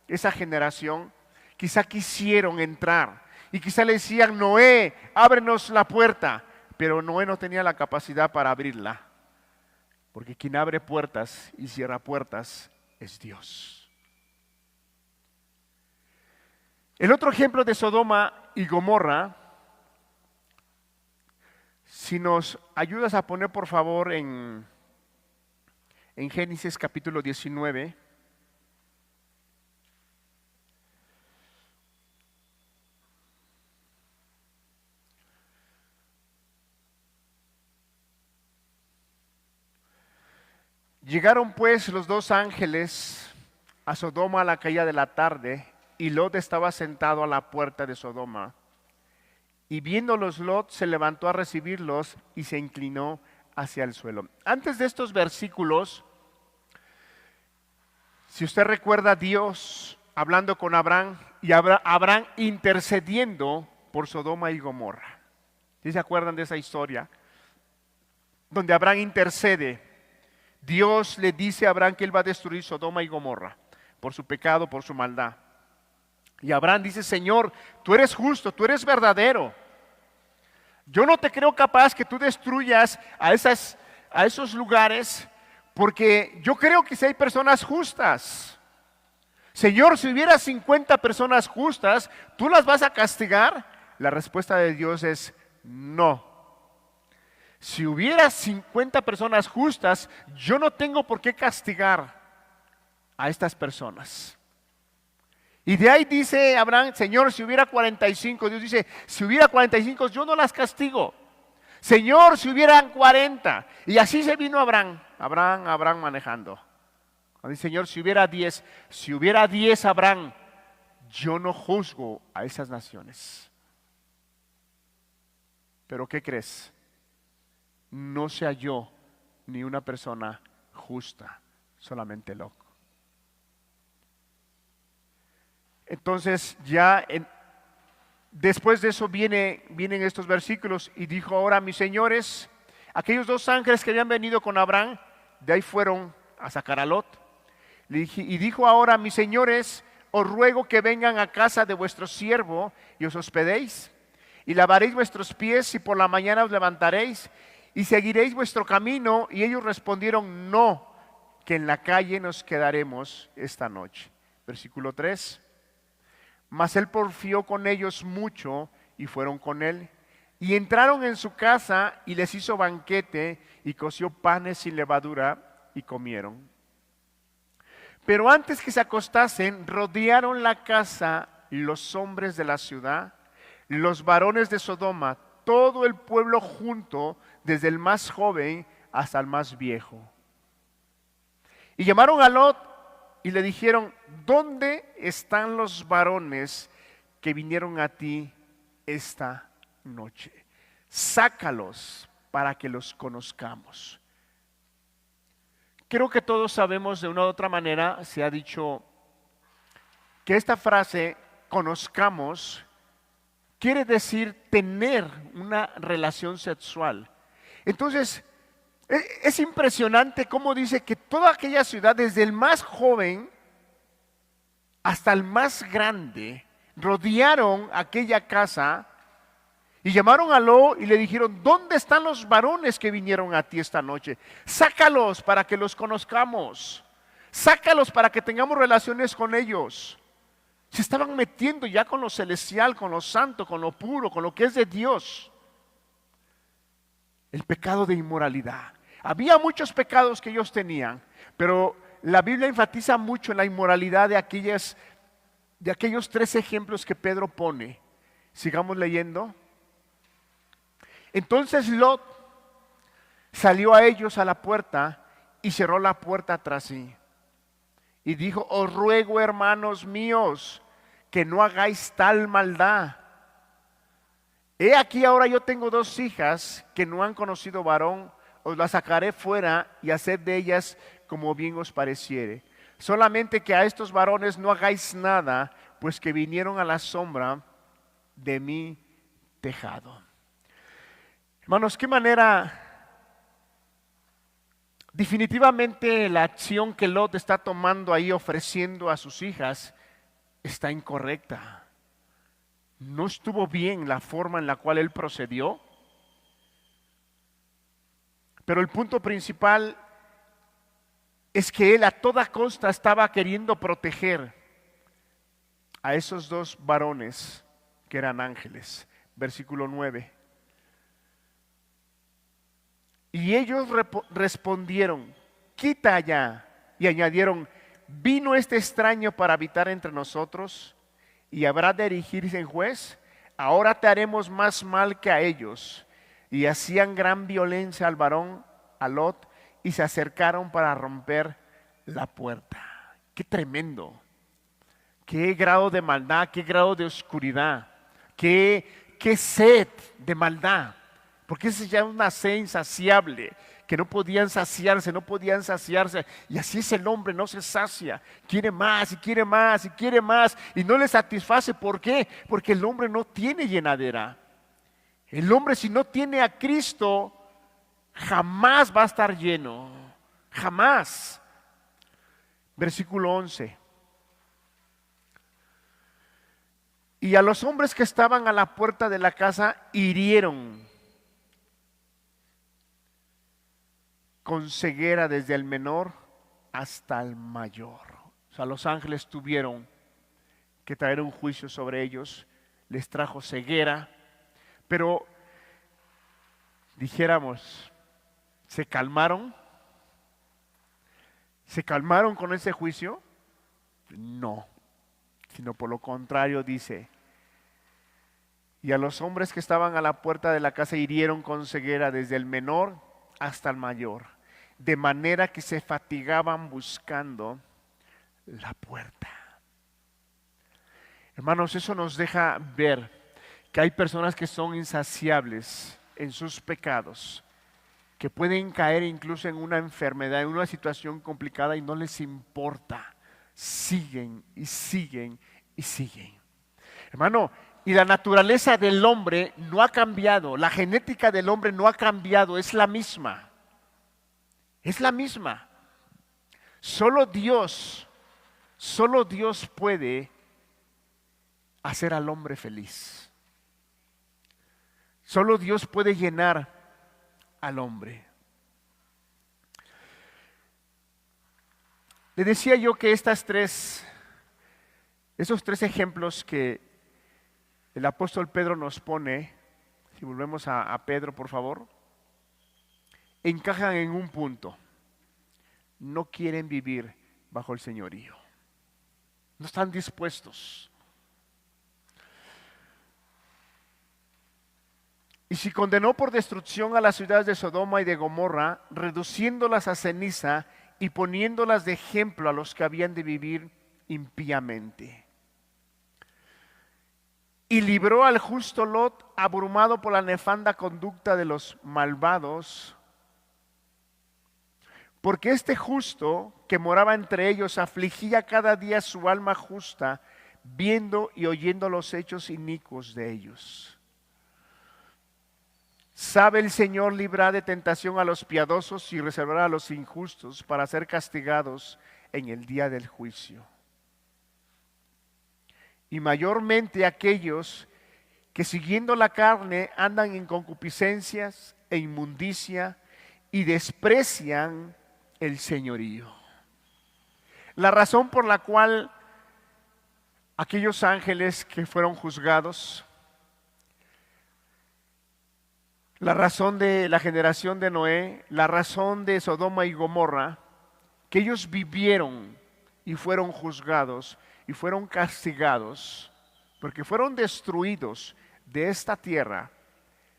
Speaker 1: esa generación, quizá quisieron entrar. Y quizá le decían, Noé, ábrenos la puerta. Pero Noé no tenía la capacidad para abrirla. Porque quien abre puertas y cierra puertas es Dios. El otro ejemplo de Sodoma y Gomorra, si nos ayudas a poner por favor en Génesis capítulo 19. Llegaron pues los 2 ángeles a Sodoma a la caída de la tarde, y Lot estaba sentado a la puerta de Sodoma. Y viéndolos Lot se levantó a recibirlos y se inclinó hacia el suelo. Antes de estos versículos, si usted recuerda, Dios hablando con Abraham y Abraham intercediendo por Sodoma y Gomorra. ¿Sí se acuerdan de esa historia? Donde Abraham intercede. Dios le dice a Abraham que él va a destruir Sodoma y Gomorra por su pecado, por su maldad. Y Abraham dice, Señor, tú eres justo, tú eres verdadero. Yo no te creo capaz que tú destruyas a esos lugares, porque yo creo que si hay personas justas. Señor, si hubiera 50 personas justas, ¿tú las vas a castigar? La respuesta de Dios es no. Si hubiera 50 personas justas, yo no tengo por qué castigar a estas personas. Y de ahí dice Abraham, Señor, si hubiera 45, Dios dice, si hubiera 45, yo no las castigo. Señor, si hubieran 40. Y así se vino Abraham manejando. Dice, Señor, si hubiera 10, Abraham, yo no juzgo a esas naciones. Pero ¿qué crees? No se halló ni una persona justa, solamente loco. Entonces después de eso vienen estos versículos y dijo, ahora mis señores, aquellos 2 ángeles que habían venido con Abraham, de ahí fueron a sacar a Lot. Y dijo ahora: mis señores, os ruego que vengan a casa de vuestro siervo y os hospedéis, y lavaréis vuestros pies, y por la mañana os levantaréis, y seguiréis vuestro camino. Y ellos respondieron: no, que en la calle nos quedaremos esta noche. Versículo 3. Mas él porfió con ellos mucho, y fueron con él. Y entraron en su casa, y les hizo banquete, y coció panes sin levadura, y comieron. Pero antes que se acostasen, rodearon la casa los hombres de la ciudad, los varones de Sodoma, todo el pueblo junto, desde el más joven hasta el más viejo. Y llamaron a Lot y le dijeron: ¿dónde están los varones que vinieron a ti esta noche? Sácalos para que los conozcamos. Creo que todos sabemos, de una u otra manera, se ha dicho que esta frase, conozcamos, quiere decir tener una relación sexual. Entonces, es impresionante cómo dice que toda aquella ciudad, desde el más joven hasta el más grande, rodearon aquella casa y llamaron a Lot y le dijeron: ¿dónde están los varones que vinieron a ti esta noche? Sácalos para que los conozcamos. Sácalos para que tengamos relaciones con ellos. Se estaban metiendo ya con lo celestial, con lo santo, con lo puro, con lo que es de Dios. El pecado de inmoralidad. Había muchos pecados que ellos tenían, pero la Biblia enfatiza mucho en la inmoralidad de aquellos 3 ejemplos que Pedro pone. Sigamos leyendo. Entonces Lot salió a ellos a la puerta y cerró la puerta tras sí. Y dijo: os ruego, hermanos míos, que no hagáis tal maldad. He aquí, ahora yo tengo 2 hijas que no han conocido varón. Os las sacaré fuera y haced de ellas como bien os pareciere. Solamente que a estos varones no hagáis nada, pues que vinieron a la sombra de mi tejado. Hermanos, qué manera. Definitivamente la acción que Lot está tomando ahí, ofreciendo a sus hijas, está incorrecta. No estuvo bien la forma en la cual él procedió. Pero el punto principal es que él a toda costa estaba queriendo proteger a esos 2 varones que eran ángeles. Versículo 9. Y ellos respondieron: quita allá. Y añadieron: ¿vino este extraño para habitar entre nosotros y habrá de erigirse en juez? Ahora te haremos más mal que a ellos. Y hacían gran violencia al varón, a Lot, y se acercaron para romper la puerta. ¡Qué tremendo! ¡Qué grado de maldad! ¡Qué grado de oscuridad! ¡Qué sed de maldad! Porque esa ya es una sed insaciable, que no podían saciarse. Y así es el hombre, no se sacia. Quiere más y quiere más y quiere más y no le satisface. ¿Por qué? Porque el hombre no tiene llenadera. El hombre, si no tiene a Cristo, jamás va a estar lleno. Jamás. Versículo 11. Y a los hombres que estaban a la puerta de la casa hirieron con ceguera desde el menor hasta el mayor. O sea, los ángeles tuvieron que traer un juicio sobre ellos. Les trajo ceguera. Pero dijéramos, ¿se calmaron? ¿Se calmaron con ese juicio? No, sino por lo contrario dice: y a los hombres que estaban a la puerta de la casa hirieron con ceguera desde el menor hasta el mayor, de manera que se fatigaban buscando la puerta. Hermanos, eso nos deja ver que hay personas que son insaciables en sus pecados, que pueden caer incluso en una enfermedad, en una situación complicada y no les importa. Siguen y siguen y siguen. Hermano, y la naturaleza del hombre no ha cambiado, la genética del hombre no ha cambiado, es la misma. Es la misma. Solo Dios puede hacer al hombre feliz. Solo Dios puede llenar al hombre. Le decía yo que esos tres ejemplos que el apóstol Pedro nos pone, si volvemos a Pedro por favor, encajan en un punto. No quieren vivir bajo el señorío. No están dispuestos. Y si condenó por destrucción a las ciudades de Sodoma y de Gomorra, reduciéndolas a ceniza y poniéndolas de ejemplo a los que habían de vivir impíamente. Y libró al justo Lot, abrumado por la nefanda conducta de los malvados, porque este justo que moraba entre ellos afligía cada día su alma justa, viendo y oyendo los hechos inicuos de ellos. Sabe el Señor librar de tentación a los piadosos y reservar a los injustos para ser castigados en el día del juicio. Y mayormente aquellos que siguiendo la carne andan en concupiscencias e inmundicia y desprecian el señorío. La razón por la cual aquellos ángeles que fueron juzgados, la razón de la generación de Noé, la razón de Sodoma y Gomorra, que ellos vivieron y fueron juzgados y fueron castigados, porque fueron destruidos de esta tierra.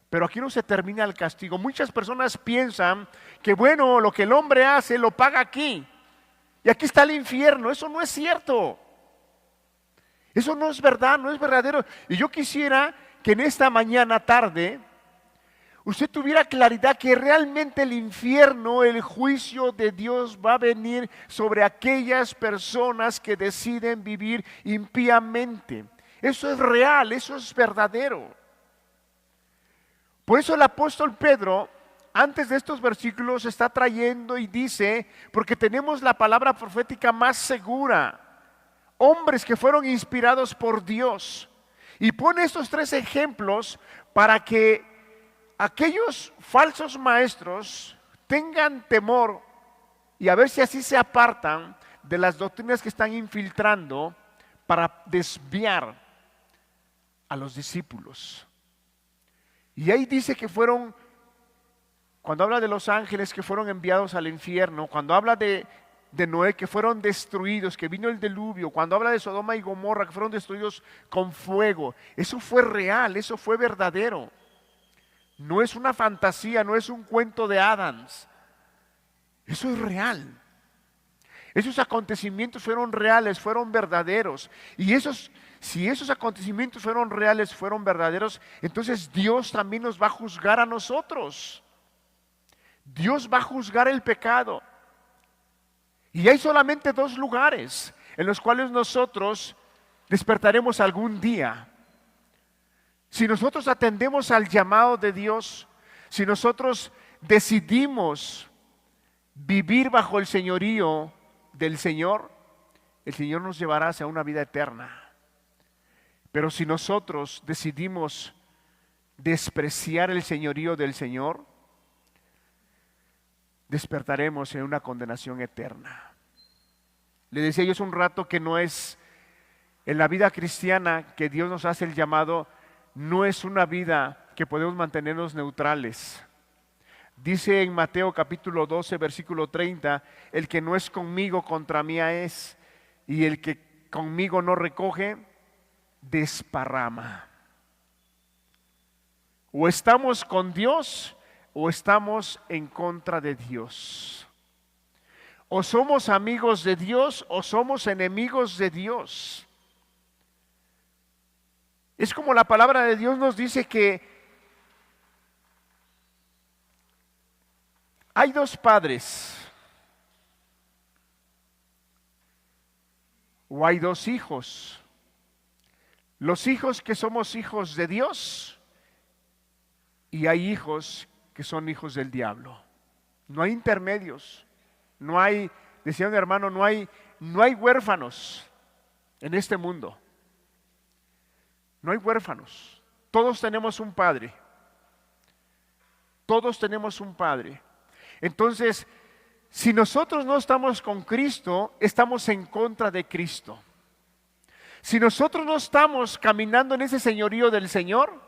Speaker 1: Pero aquí no se termina el castigo. Muchas personas piensan que bueno, lo que el hombre hace lo paga aquí. Y aquí está el infierno. Eso no es cierto. Eso no es verdad, no es verdadero. Y yo quisiera que en esta mañana tarde usted tuviera claridad que realmente el infierno, el juicio de Dios va a venir sobre aquellas personas que deciden vivir impíamente. Eso es real, eso es verdadero. Por eso el apóstol Pedro, antes de estos versículos, está trayendo y dice, porque tenemos la palabra profética más segura, hombres que fueron inspirados por Dios. Y pone estos tres ejemplos para que aquellos falsos maestros tengan temor y a ver si así se apartan de las doctrinas que están infiltrando para desviar a los discípulos. Y ahí dice que fueron, cuando habla de los ángeles que fueron enviados al infierno, cuando habla de Noé que fueron destruidos, que vino el diluvio, cuando habla de Sodoma y Gomorra que fueron destruidos con fuego, eso fue real, eso fue verdadero. No es una fantasía, no es un cuento de Adams. Eso es real. Esos acontecimientos fueron reales, fueron verdaderos. Y si esos acontecimientos fueron reales, fueron verdaderos, entonces Dios también nos va a juzgar a nosotros. Dios va a juzgar el pecado. Y hay solamente dos lugares en los cuales nosotros despertaremos algún día. Si nosotros atendemos al llamado de Dios, si nosotros decidimos vivir bajo el señorío del Señor, el Señor nos llevará hacia una vida eterna. Pero si nosotros decidimos despreciar el señorío del Señor, despertaremos en una condenación eterna. Le decía yo hace un rato que no es en la vida cristiana que Dios nos hace el llamado. No es una vida que podemos mantenernos neutrales. Dice en Mateo capítulo 12, versículo 30, el que no es conmigo contra mí es, y el que conmigo no recoge, desparrama. O estamos con Dios o estamos en contra de Dios. O somos amigos de Dios o somos enemigos de Dios. Es como la palabra de Dios nos dice que hay dos padres o hay dos hijos. Los hijos que somos hijos de Dios y hay hijos que son hijos del diablo. No hay intermedios, no hay Decía un hermano, no hay huérfanos en este mundo. No hay huérfanos. Todos tenemos un padre. Todos tenemos un padre. Entonces, si nosotros no estamos con Cristo, estamos en contra de Cristo. Si nosotros no estamos caminando en ese señorío del Señor,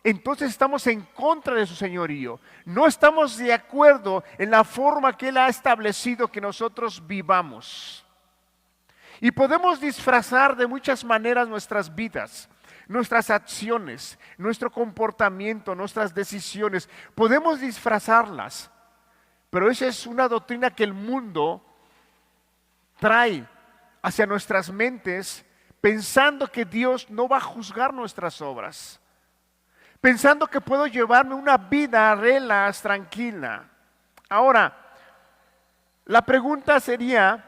Speaker 1: entonces estamos en contra de su señorío. No estamos de acuerdo en la forma que Él ha establecido que nosotros vivamos. Y podemos disfrazar de muchas maneras nuestras vidas, nuestras acciones, nuestro comportamiento, nuestras decisiones. Podemos disfrazarlas, pero esa es una doctrina que el mundo trae hacia nuestras mentes, pensando que Dios no va a juzgar nuestras obras, pensando que puedo llevarme una vida relax, tranquila. Ahora, la pregunta sería,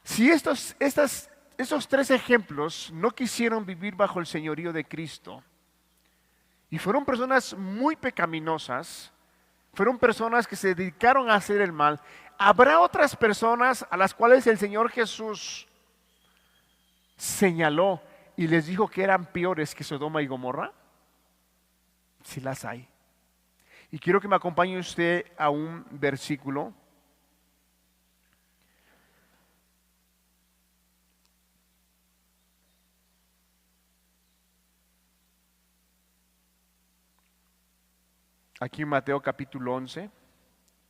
Speaker 1: si esos tres ejemplos no quisieron vivir bajo el señorío de Cristo y fueron personas muy pecaminosas, fueron personas que se dedicaron a hacer el mal, ¿habrá otras personas a las cuales el Señor Jesús señaló y les dijo que eran peores que Sodoma y Gomorra? Sí las hay. Y quiero que me acompañe usted a un versículo. Aquí en Mateo capítulo 11,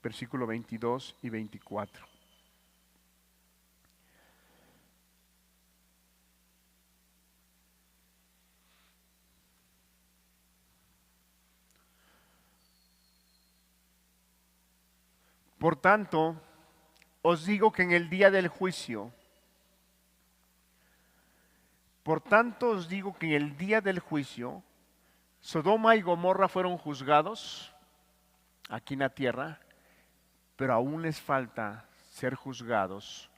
Speaker 1: versículo 22 y 24. Por tanto, os digo que en el día del juicio, Sodoma y Gomorra fueron juzgados aquí en la tierra, pero aún les falta ser juzgados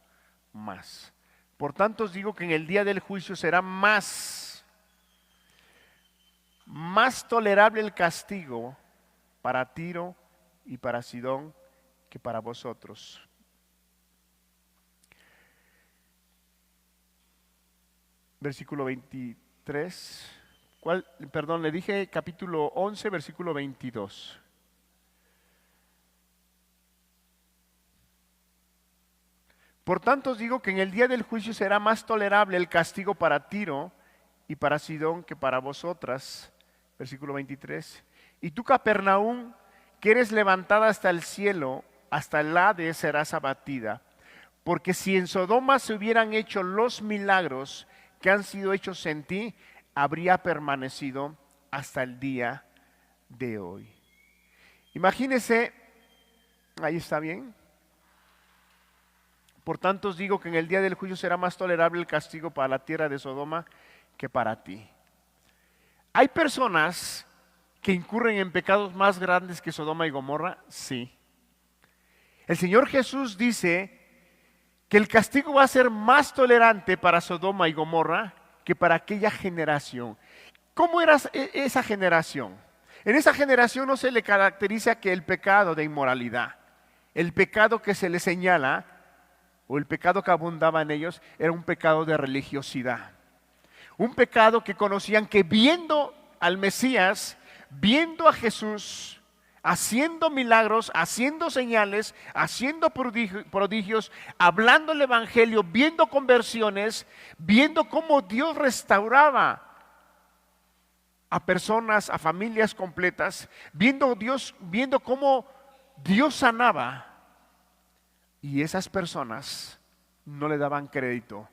Speaker 1: más. Por tanto os digo que en el día del juicio será más tolerable el castigo para Tiro y para Sidón que para vosotros. Versículo 23. Le dije capítulo 11, versículo 22. Por tanto os digo que en el día del juicio será más tolerable el castigo para Tiro y para Sidón que para vosotras. Versículo 23. Y tú, Capernaum, que eres levantada hasta el cielo, hasta el Hades serás abatida. Porque si en Sodoma se hubieran hecho los milagros que han sido hechos en ti, habría permanecido hasta el día de hoy. Imagínese, ahí está bien. Por tanto os digo que en el día del juicio será más tolerable el castigo para la tierra de Sodoma que para ti. ¿Hay personas que incurren en pecados más grandes que Sodoma y Gomorra? Sí. El Señor Jesús dice que el castigo va a ser más tolerante para Sodoma y Gomorra que para aquella generación. ¿Cómo era esa generación? En esa generación no se le caracteriza que el pecado de inmoralidad, el pecado que se le señala o el pecado que abundaba en ellos era un pecado de religiosidad. Un pecado que conocían que viendo al Mesías, viendo a Jesús, haciendo milagros, haciendo señales, haciendo prodigios, hablando el evangelio, viendo conversiones, viendo cómo Dios restauraba a personas, a familias completas, viendo cómo Dios sanaba, y esas personas no le daban crédito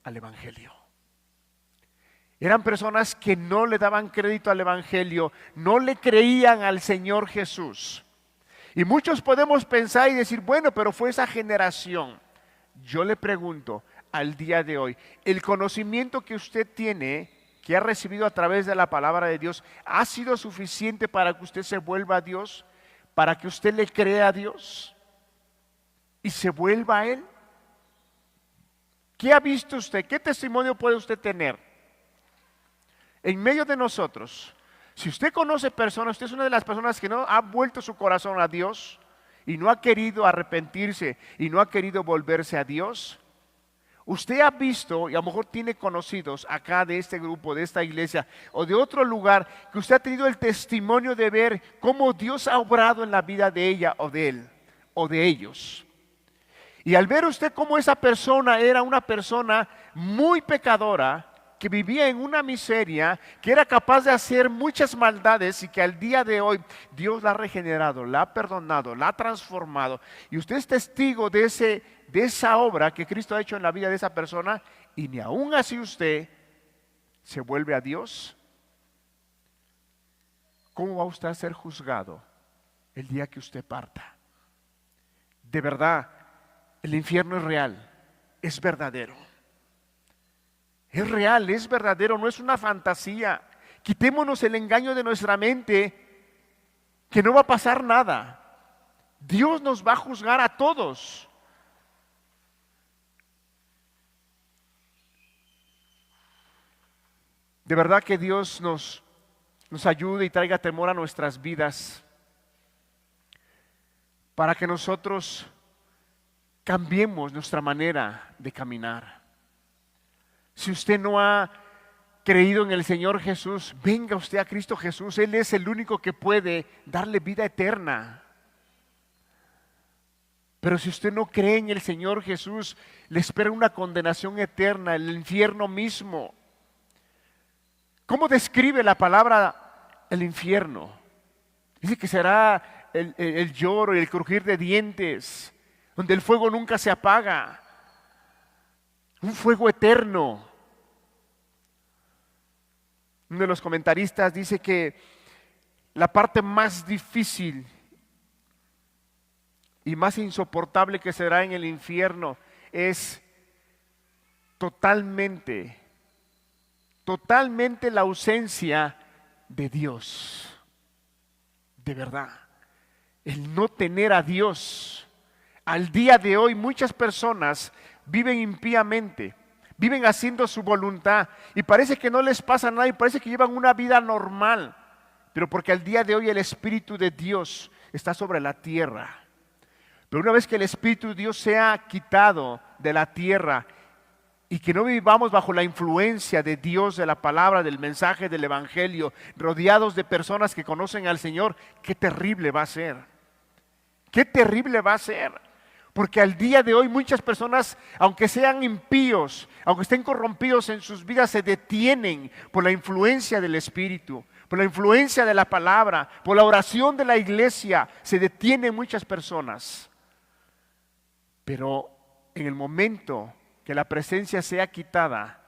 Speaker 1: al evangelio. Eran personas que no le daban crédito al evangelio, no le creían al Señor Jesús. Y muchos podemos pensar y decir, bueno, pero fue esa generación. Yo le pregunto, al día de hoy, ¿el conocimiento que usted tiene, que ha recibido a través de la palabra de Dios, ha sido suficiente para que usted se vuelva a Dios? ¿Para que usted le crea a Dios y se vuelva a Él? ¿Qué ha visto usted? ¿Qué testimonio puede usted tener? En medio de nosotros, si usted conoce personas, usted es una de las personas que no ha vuelto su corazón a Dios y no ha querido arrepentirse y no ha querido volverse a Dios, usted ha visto, y a lo mejor tiene conocidos acá de este grupo, de esta iglesia o de otro lugar, que usted ha tenido el testimonio de ver cómo Dios ha obrado en la vida de ella o de él o de ellos. Y al ver usted cómo esa persona era una persona muy pecadora, que vivía en una miseria, que era capaz de hacer muchas maldades y que al día de hoy Dios la ha regenerado, la ha perdonado, la ha transformado. Y usted es testigo de esa obra que Cristo ha hecho en la vida de esa persona, y ni aún así usted se vuelve a Dios. ¿Cómo va usted a ser juzgado el día que usted parta? De verdad, el infierno es real, es verdadero. Es real, es verdadero, no es una fantasía. Quitémonos el engaño de nuestra mente, que no va a pasar nada. Dios nos va a juzgar a todos. De verdad que Dios nos ayude y traiga temor a nuestras vidas, para que nosotros cambiemos nuestra manera de caminar. Si usted no ha creído en el Señor Jesús, venga usted a Cristo Jesús. Él es el único que puede darle vida eterna. Pero si usted no cree en el Señor Jesús, le espera una condenación eterna, el infierno mismo. ¿Cómo describe la palabra el infierno? Dice que será el lloro y el crujir de dientes, donde el fuego nunca se apaga. Un fuego eterno. Uno de los comentaristas dice que la parte más difícil y más insoportable que será en el infierno es totalmente la ausencia de Dios. De verdad, el no tener a Dios. Al día de hoy muchas personas viven impíamente, viven haciendo su voluntad y parece que no les pasa nada y parece que llevan una vida normal, pero porque al día de hoy el Espíritu de Dios está sobre la tierra. Pero una vez que el Espíritu de Dios sea quitado de la tierra y que no vivamos bajo la influencia de Dios, de la palabra, del mensaje, del evangelio, rodeados de personas que conocen al Señor, qué terrible va a ser. Qué terrible va a ser. Porque al día de hoy muchas personas, aunque sean impíos, aunque estén corrompidos en sus vidas, se detienen por la influencia del Espíritu, por la influencia de la palabra, por la oración de la iglesia. Se detienen muchas personas. Pero en el momento que la presencia sea quitada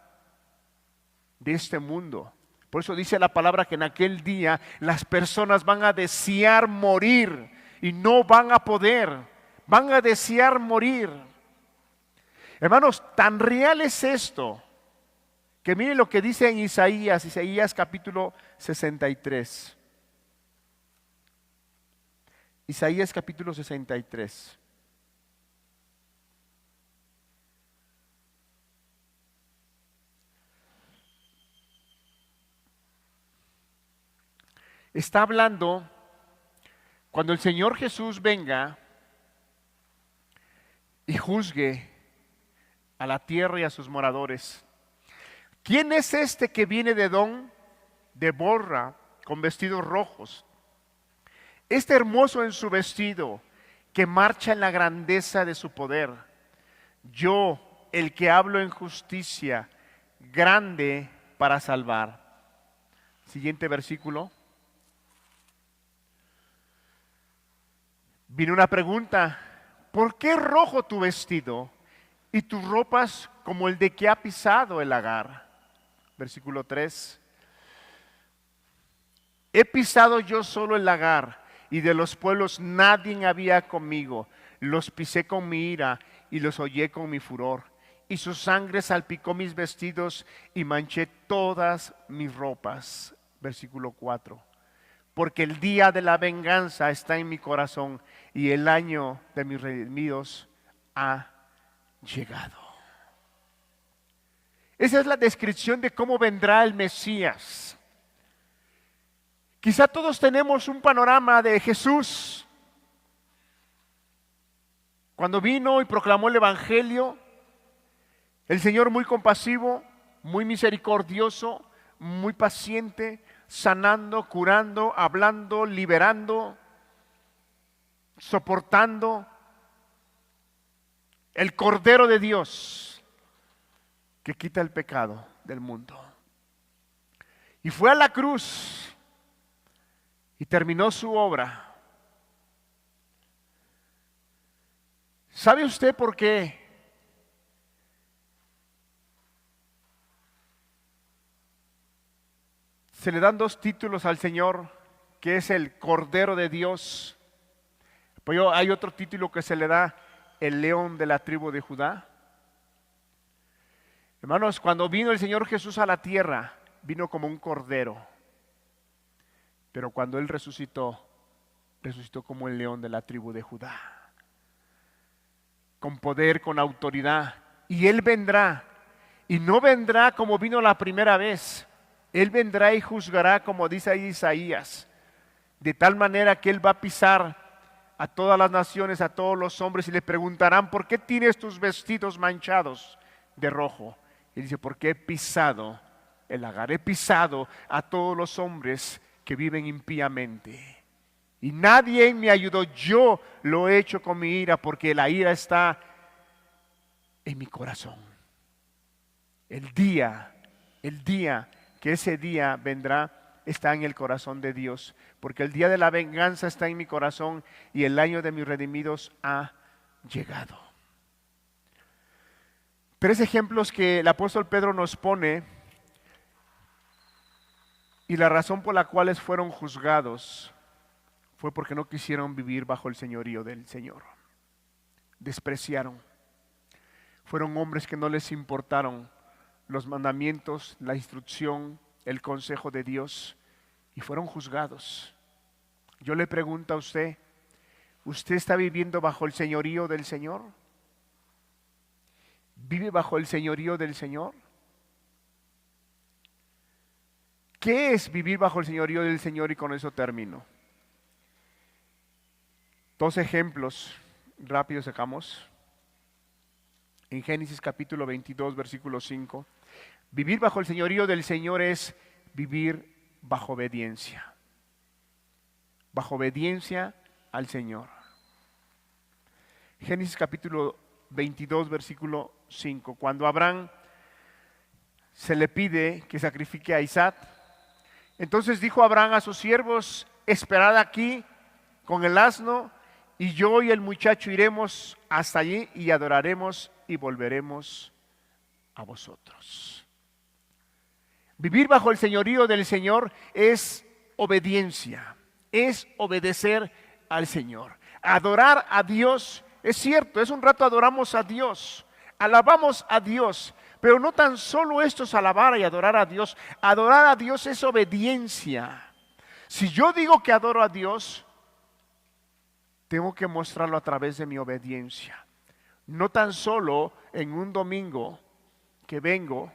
Speaker 1: de este mundo, por eso dice la palabra que en aquel día las personas van a desear morir y no van a poder. Van a desear morir. Hermanos, tan real es esto, que miren lo que dice en Isaías capítulo 63. Isaías capítulo 63. Está hablando cuando el Señor Jesús venga y juzgue a la tierra y a sus moradores. ¿Quién es este que viene de Edom, de Borra, con vestidos rojos? Este hermoso en su vestido, que marcha en la grandeza de su poder. Yo, el que hablo en justicia, grande para salvar. Siguiente versículo. Viene una pregunta. ¿Por qué rojo tu vestido y tus ropas como el de que ha pisado el lagar? Versículo 3. He pisado yo solo el lagar, y de los pueblos nadie había conmigo. Los pisé con mi ira y los hollé con mi furor. Y su sangre salpicó mis vestidos y manché todas mis ropas. Versículo 4. Porque el día de la venganza está en mi corazón y el año de mis redimidos ha llegado. Esa es la descripción de cómo vendrá el Mesías. Quizá todos tenemos un panorama de Jesús, Cuando vino y proclamó el Evangelio, el Señor muy compasivo, muy misericordioso, muy paciente, sanando, curando, hablando, liberando, soportando. El Cordero de Dios que quita el pecado del mundo. Y fue a la cruz y terminó su obra. ¿Sabe usted por qué se le dan dos títulos al Señor, que es el Cordero de Dios? Pero hay otro título que se le da, el León de la tribu de Judá. Hermanos, cuando vino el Señor Jesús a la tierra, vino como un cordero. Pero cuando Él resucitó, resucitó como el león de la tribu de Judá. Con poder, con autoridad. Y Él vendrá. Y no vendrá como vino la primera vez. Él vendrá y juzgará, como dice ahí Isaías. De tal manera que Él va a pisar a todas las naciones, a todos los hombres, y le preguntarán: ¿por qué tienes tus vestidos manchados de rojo? Y dice: porque he pisado el lagar, he pisado a todos los hombres que viven impíamente. Y nadie me ayudó, yo lo he hecho con mi ira, porque la ira está en mi corazón. El día que ese día vendrá, está en el corazón de Dios, porque el día de la venganza está en mi corazón y el año de mis redimidos ha llegado. Tres ejemplos que el apóstol Pedro nos pone y la razón por la cual fueron juzgados fue porque no quisieron vivir bajo el señorío del Señor. Despreciaron. Fueron hombres que no les importaron los mandamientos, la instrucción, el consejo de Dios, y fueron juzgados. Yo le pregunto a usted, ¿usted está viviendo bajo el señorío del Señor? ¿Vive bajo el señorío del Señor? ¿Qué es vivir bajo el señorío del Señor? Y con eso termino. Dos ejemplos rápidos sacamos. En Génesis capítulo 22, versículo 5. Vivir bajo el señorío del Señor es vivir bajo obediencia. Bajo obediencia al Señor. Génesis capítulo 22, versículo 5. Cuando a Abraham se le pide que sacrifique a Isaac, entonces dijo Abraham a sus siervos: esperad aquí con el asno, y yo y el muchacho iremos hasta allí y adoraremos y volveremos a vosotros. Vivir bajo el señorío del Señor es obediencia, es obedecer al Señor. Adorar a Dios, es cierto, es un rato adoramos a Dios, alabamos a Dios, pero no tan solo esto es alabar y adorar a Dios es obediencia. Si yo digo que adoro a Dios, tengo que mostrarlo a través de mi obediencia. No tan solo en un domingo que vengo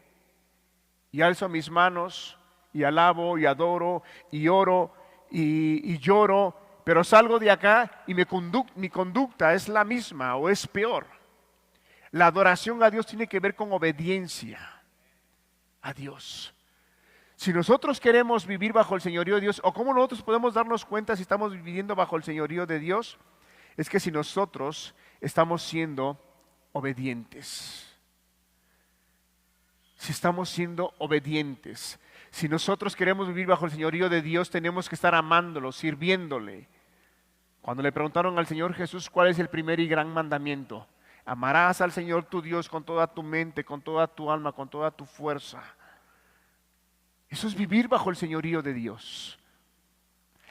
Speaker 1: y alzo mis manos y alabo y adoro y oro y lloro, pero salgo de acá y mi conducta es la misma o es peor. La adoración a Dios tiene que ver con obediencia a Dios. Si nosotros queremos vivir bajo el señorío de Dios, o cómo nosotros podemos darnos cuenta si estamos viviendo bajo el señorío de Dios, es que si nosotros estamos siendo obedientes. Si estamos siendo obedientes. Si nosotros queremos vivir bajo el señorío de Dios, tenemos que estar amándolo, sirviéndole. Cuando le preguntaron al Señor Jesús cuál es el primer y gran mandamiento: amarás al Señor tu Dios con toda tu mente, con toda tu alma, con toda tu fuerza. Eso es vivir bajo el señorío de Dios.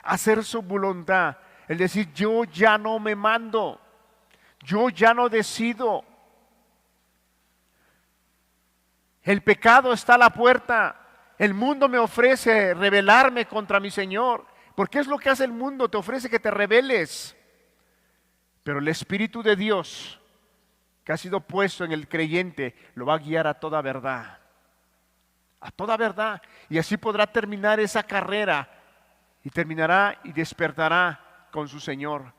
Speaker 1: Hacer su voluntad. El decir: yo ya no me mando, yo ya no decido. El pecado está a la puerta. El mundo me ofrece rebelarme contra mi Señor. Porque es lo que hace el mundo, te ofrece que te rebeles. Pero el Espíritu de Dios que ha sido puesto en el creyente lo va a guiar a toda verdad. A toda verdad. Y así podrá terminar esa carrera. Y terminará y despertará con su Señor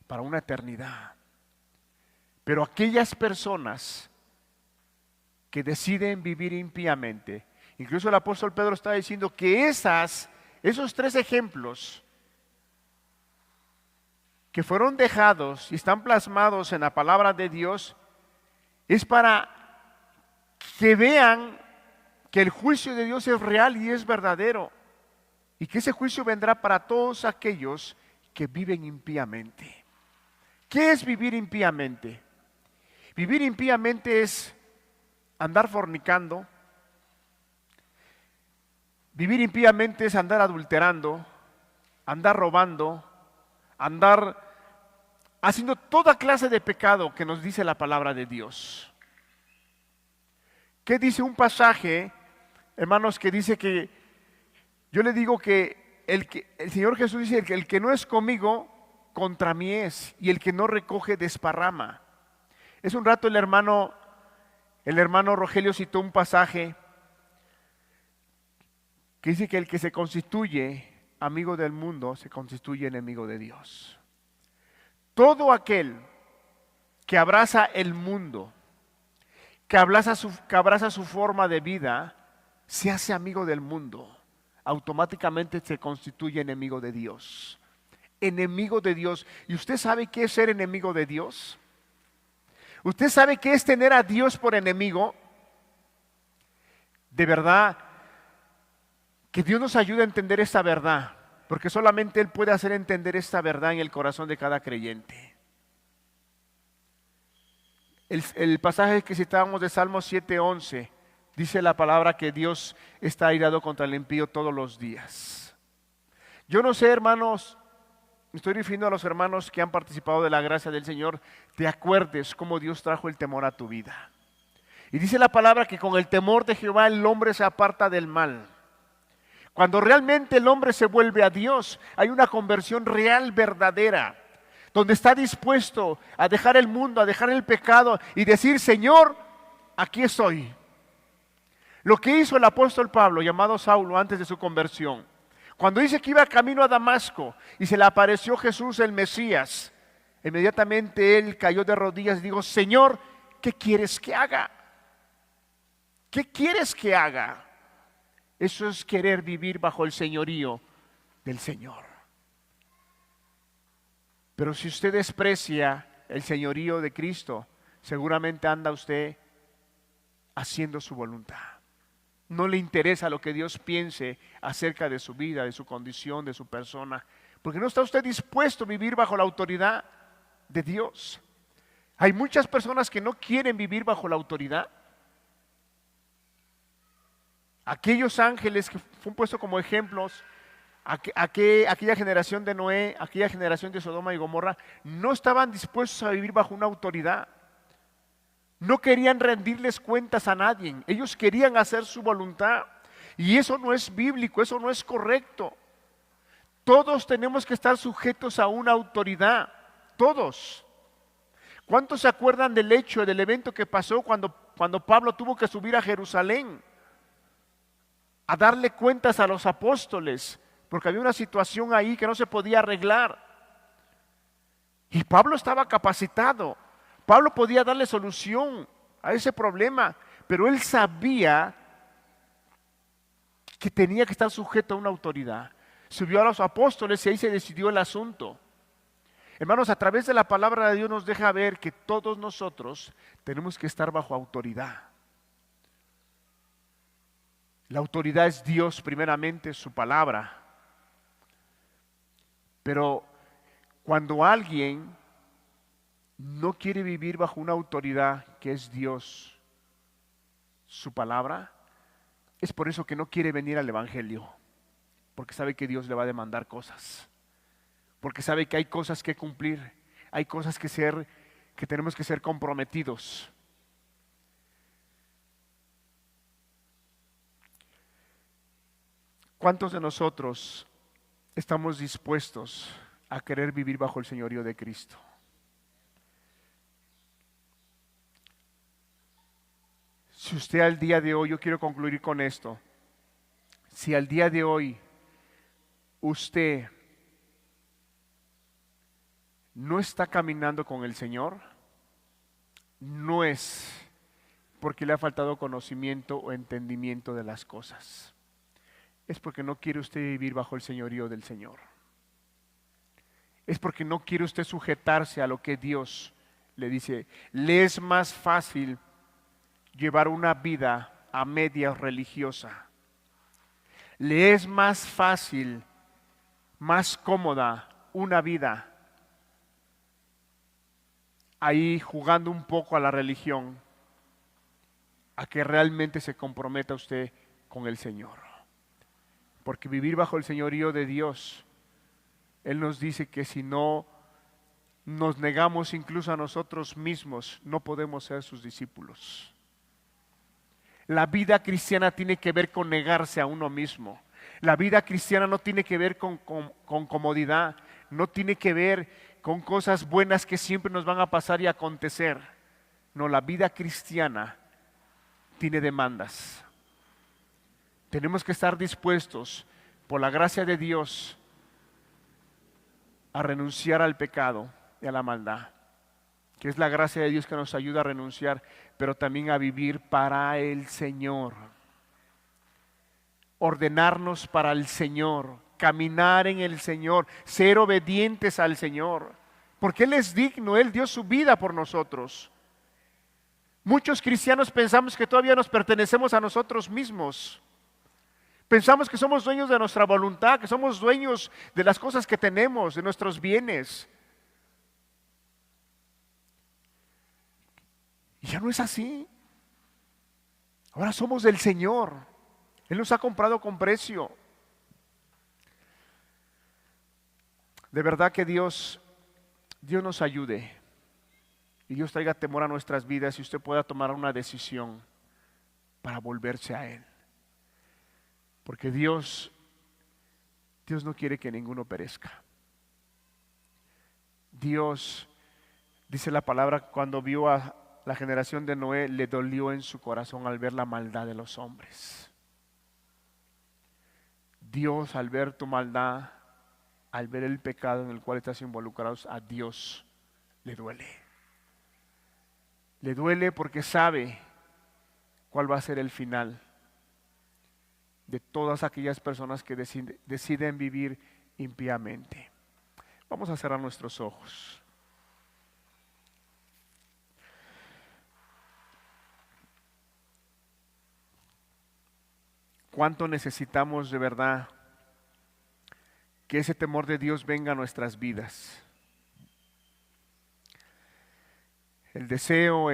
Speaker 1: para una eternidad. Pero aquellas personas que deciden vivir impíamente, incluso el apóstol Pedro está diciendo que esos 3 ejemplos que fueron dejados y están plasmados en la palabra de Dios, es para que vean que el juicio de Dios es real y es verdadero, y que ese juicio vendrá para todos aquellos que viven impíamente. ¿Qué es vivir impíamente? Vivir impíamente es andar fornicando. Vivir impíamente es andar adulterando, andar robando, andar haciendo toda clase de pecado que nos dice la palabra de Dios. ¿Qué dice un pasaje, hermanos, que dice que yo le digo que el Señor Jesús dice que el que no es conmigo, contra mí es, y el que no recoge desparrama? Es un rato el hermano Rogelio citó un pasaje que dice que el que se constituye amigo del mundo se constituye enemigo de Dios. Todo aquel que abraza el mundo, que abraza su forma de vida, se hace amigo del mundo, automáticamente se constituye enemigo de Dios. Enemigo de Dios. ¿Y usted sabe qué es ser enemigo de Dios? ¿Usted sabe qué es tener a Dios por enemigo? De verdad, que Dios nos ayude a entender esta verdad, porque solamente Él puede hacer entender esta verdad en el corazón de cada creyente. El pasaje que citábamos de Salmo 7:11 dice la palabra que Dios está airado contra el impío todos los días. Yo no sé, hermanos, me estoy refiriendo a los hermanos que han participado de la gracia del Señor, te acuerdes cómo Dios trajo el temor a tu vida. Y dice la palabra que con el temor de Jehová el hombre se aparta del mal. Cuando realmente el hombre se vuelve a Dios, hay una conversión real, verdadera, donde está dispuesto a dejar el mundo, a dejar el pecado y decir, Señor, aquí estoy. Lo que hizo el apóstol Pablo, llamado Saulo, antes de su conversión, cuando dice que iba camino a Damasco y se le apareció Jesús el Mesías, inmediatamente él cayó de rodillas y dijo, Señor, ¿qué quieres que haga? ¿Qué quieres que haga? Eso es querer vivir bajo el señorío del Señor. Pero si usted desprecia el señorío de Cristo, seguramente anda usted haciendo su voluntad. No le interesa lo que Dios piense acerca de su vida, de su condición, de su persona, porque no está usted dispuesto a vivir bajo la autoridad de Dios. Hay muchas personas que no quieren vivir bajo la autoridad. Aquellos ángeles que fueron puestos como ejemplos, aquella generación de Noé, aquella generación de Sodoma y Gomorra, no estaban dispuestos a vivir bajo una autoridad. No querían rendirles cuentas a nadie, ellos querían hacer su voluntad. Y eso no es bíblico, eso no es correcto. Todos tenemos que estar sujetos a una autoridad, todos. ¿Cuántos se acuerdan del evento que pasó cuando Pablo tuvo que subir a Jerusalén a darle cuentas a los apóstoles? Porque había una situación ahí que no se podía arreglar. Y Pablo estaba capacitado. Pablo podía darle solución a ese problema, pero él sabía que tenía que estar sujeto a una autoridad. Subió a los apóstoles y ahí se decidió el asunto. Hermanos, a través de la palabra de Dios nos deja ver que todos nosotros tenemos que estar bajo autoridad. La autoridad es Dios primeramente, su palabra. Pero cuando alguien no quiere vivir bajo una autoridad que es Dios, su palabra, es por eso que no quiere venir al Evangelio, porque sabe que Dios le va a demandar cosas, porque sabe que hay cosas que cumplir, hay cosas que tenemos que ser comprometidos. ¿Cuántos de nosotros estamos dispuestos a querer vivir bajo el señorío de Cristo? Si usted al día de hoy, yo quiero concluir con esto, si al día de hoy usted no está caminando con el Señor, no es porque le ha faltado conocimiento o entendimiento de las cosas. Es porque no quiere usted vivir bajo el señorío del Señor. Es porque no quiere usted sujetarse a lo que Dios le dice. Le es más fácil llevar una vida a medias religiosa. Le es más fácil, más cómoda una vida ahí jugando un poco a la religión, a que realmente se comprometa usted con el Señor. Porque vivir bajo el señorío de Dios, Él nos dice que si no nos negamos incluso a nosotros mismos, no podemos ser sus discípulos. La vida cristiana tiene que ver con negarse a uno mismo. La vida cristiana no tiene que ver con comodidad, no tiene que ver con cosas buenas que siempre nos van a pasar y acontecer. No, la vida cristiana tiene demandas. Tenemos que estar dispuestos, por la gracia de Dios, a renunciar al pecado y a la maldad, que es la gracia de Dios que nos ayuda a renunciar, pero también a vivir para el Señor. Ordenarnos para el Señor, caminar en el Señor, ser obedientes al Señor, porque Él es digno, Él dio su vida por nosotros. Muchos cristianos pensamos que todavía nos pertenecemos a nosotros mismos. Pensamos que somos dueños de nuestra voluntad, que somos dueños de las cosas que tenemos, de nuestros bienes. Y ya no es así. Ahora somos del Señor. Él nos ha comprado con precio. De verdad que Dios nos ayude y Dios traiga temor a nuestras vidas y usted pueda tomar una decisión para volverse a Él. Porque Dios no quiere que ninguno perezca. Dios, dice la palabra, cuando vio a la generación de Noé, le dolió en su corazón al ver la maldad de los hombres. Dios, al ver tu maldad, al ver el pecado en el cual estás involucrado, a Dios le duele. Le duele porque sabe cuál va a ser el final de todas aquellas personas que deciden vivir impíamente. Vamos a cerrar nuestros ojos. ¿Cuánto necesitamos de verdad que ese temor de Dios venga a nuestras vidas? El deseo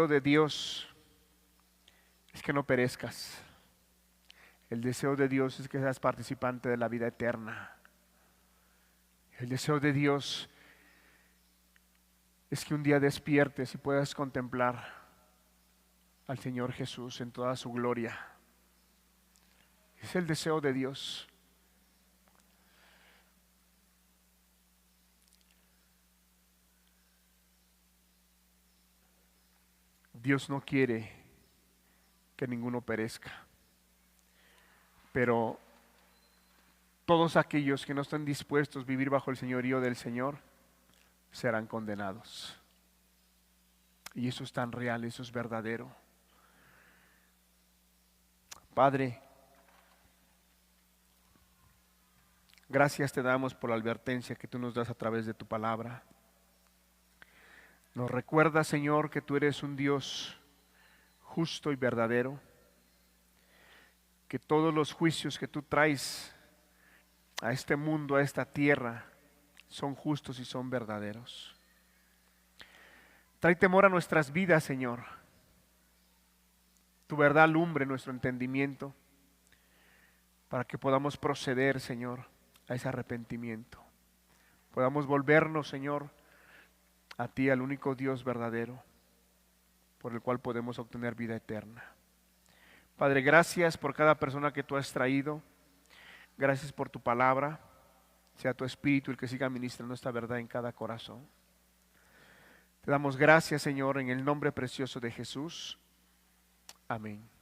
Speaker 1: de Dios es que no perezcas. El deseo de Dios es que seas participante de la vida eterna. El deseo de Dios es que un día despiertes y puedas contemplar al Señor Jesús en toda su gloria. Es el deseo de Dios. Dios no quiere que ninguno perezca, pero todos aquellos que no están dispuestos a vivir bajo el señorío del Señor serán condenados. Y eso es tan real, eso es verdadero. Padre, gracias te damos por la advertencia que tú nos das a través de tu palabra. Nos recuerda, Señor, que tú eres un Dios justo y verdadero, que todos los juicios que tú traes a este mundo, a esta tierra, son justos y son verdaderos. Trae temor a nuestras vidas, Señor. Tu verdad alumbre nuestro entendimiento para que podamos proceder, Señor, a ese arrepentimiento. Podamos volvernos, Señor, a ti, al único Dios verdadero, por el cual podemos obtener vida eterna. Padre, gracias por cada persona que tú has traído. Gracias por tu palabra. Sea tu Espíritu el que siga ministrando esta verdad en cada corazón. Te damos gracias, Señor, en el nombre precioso de Jesús. Amén.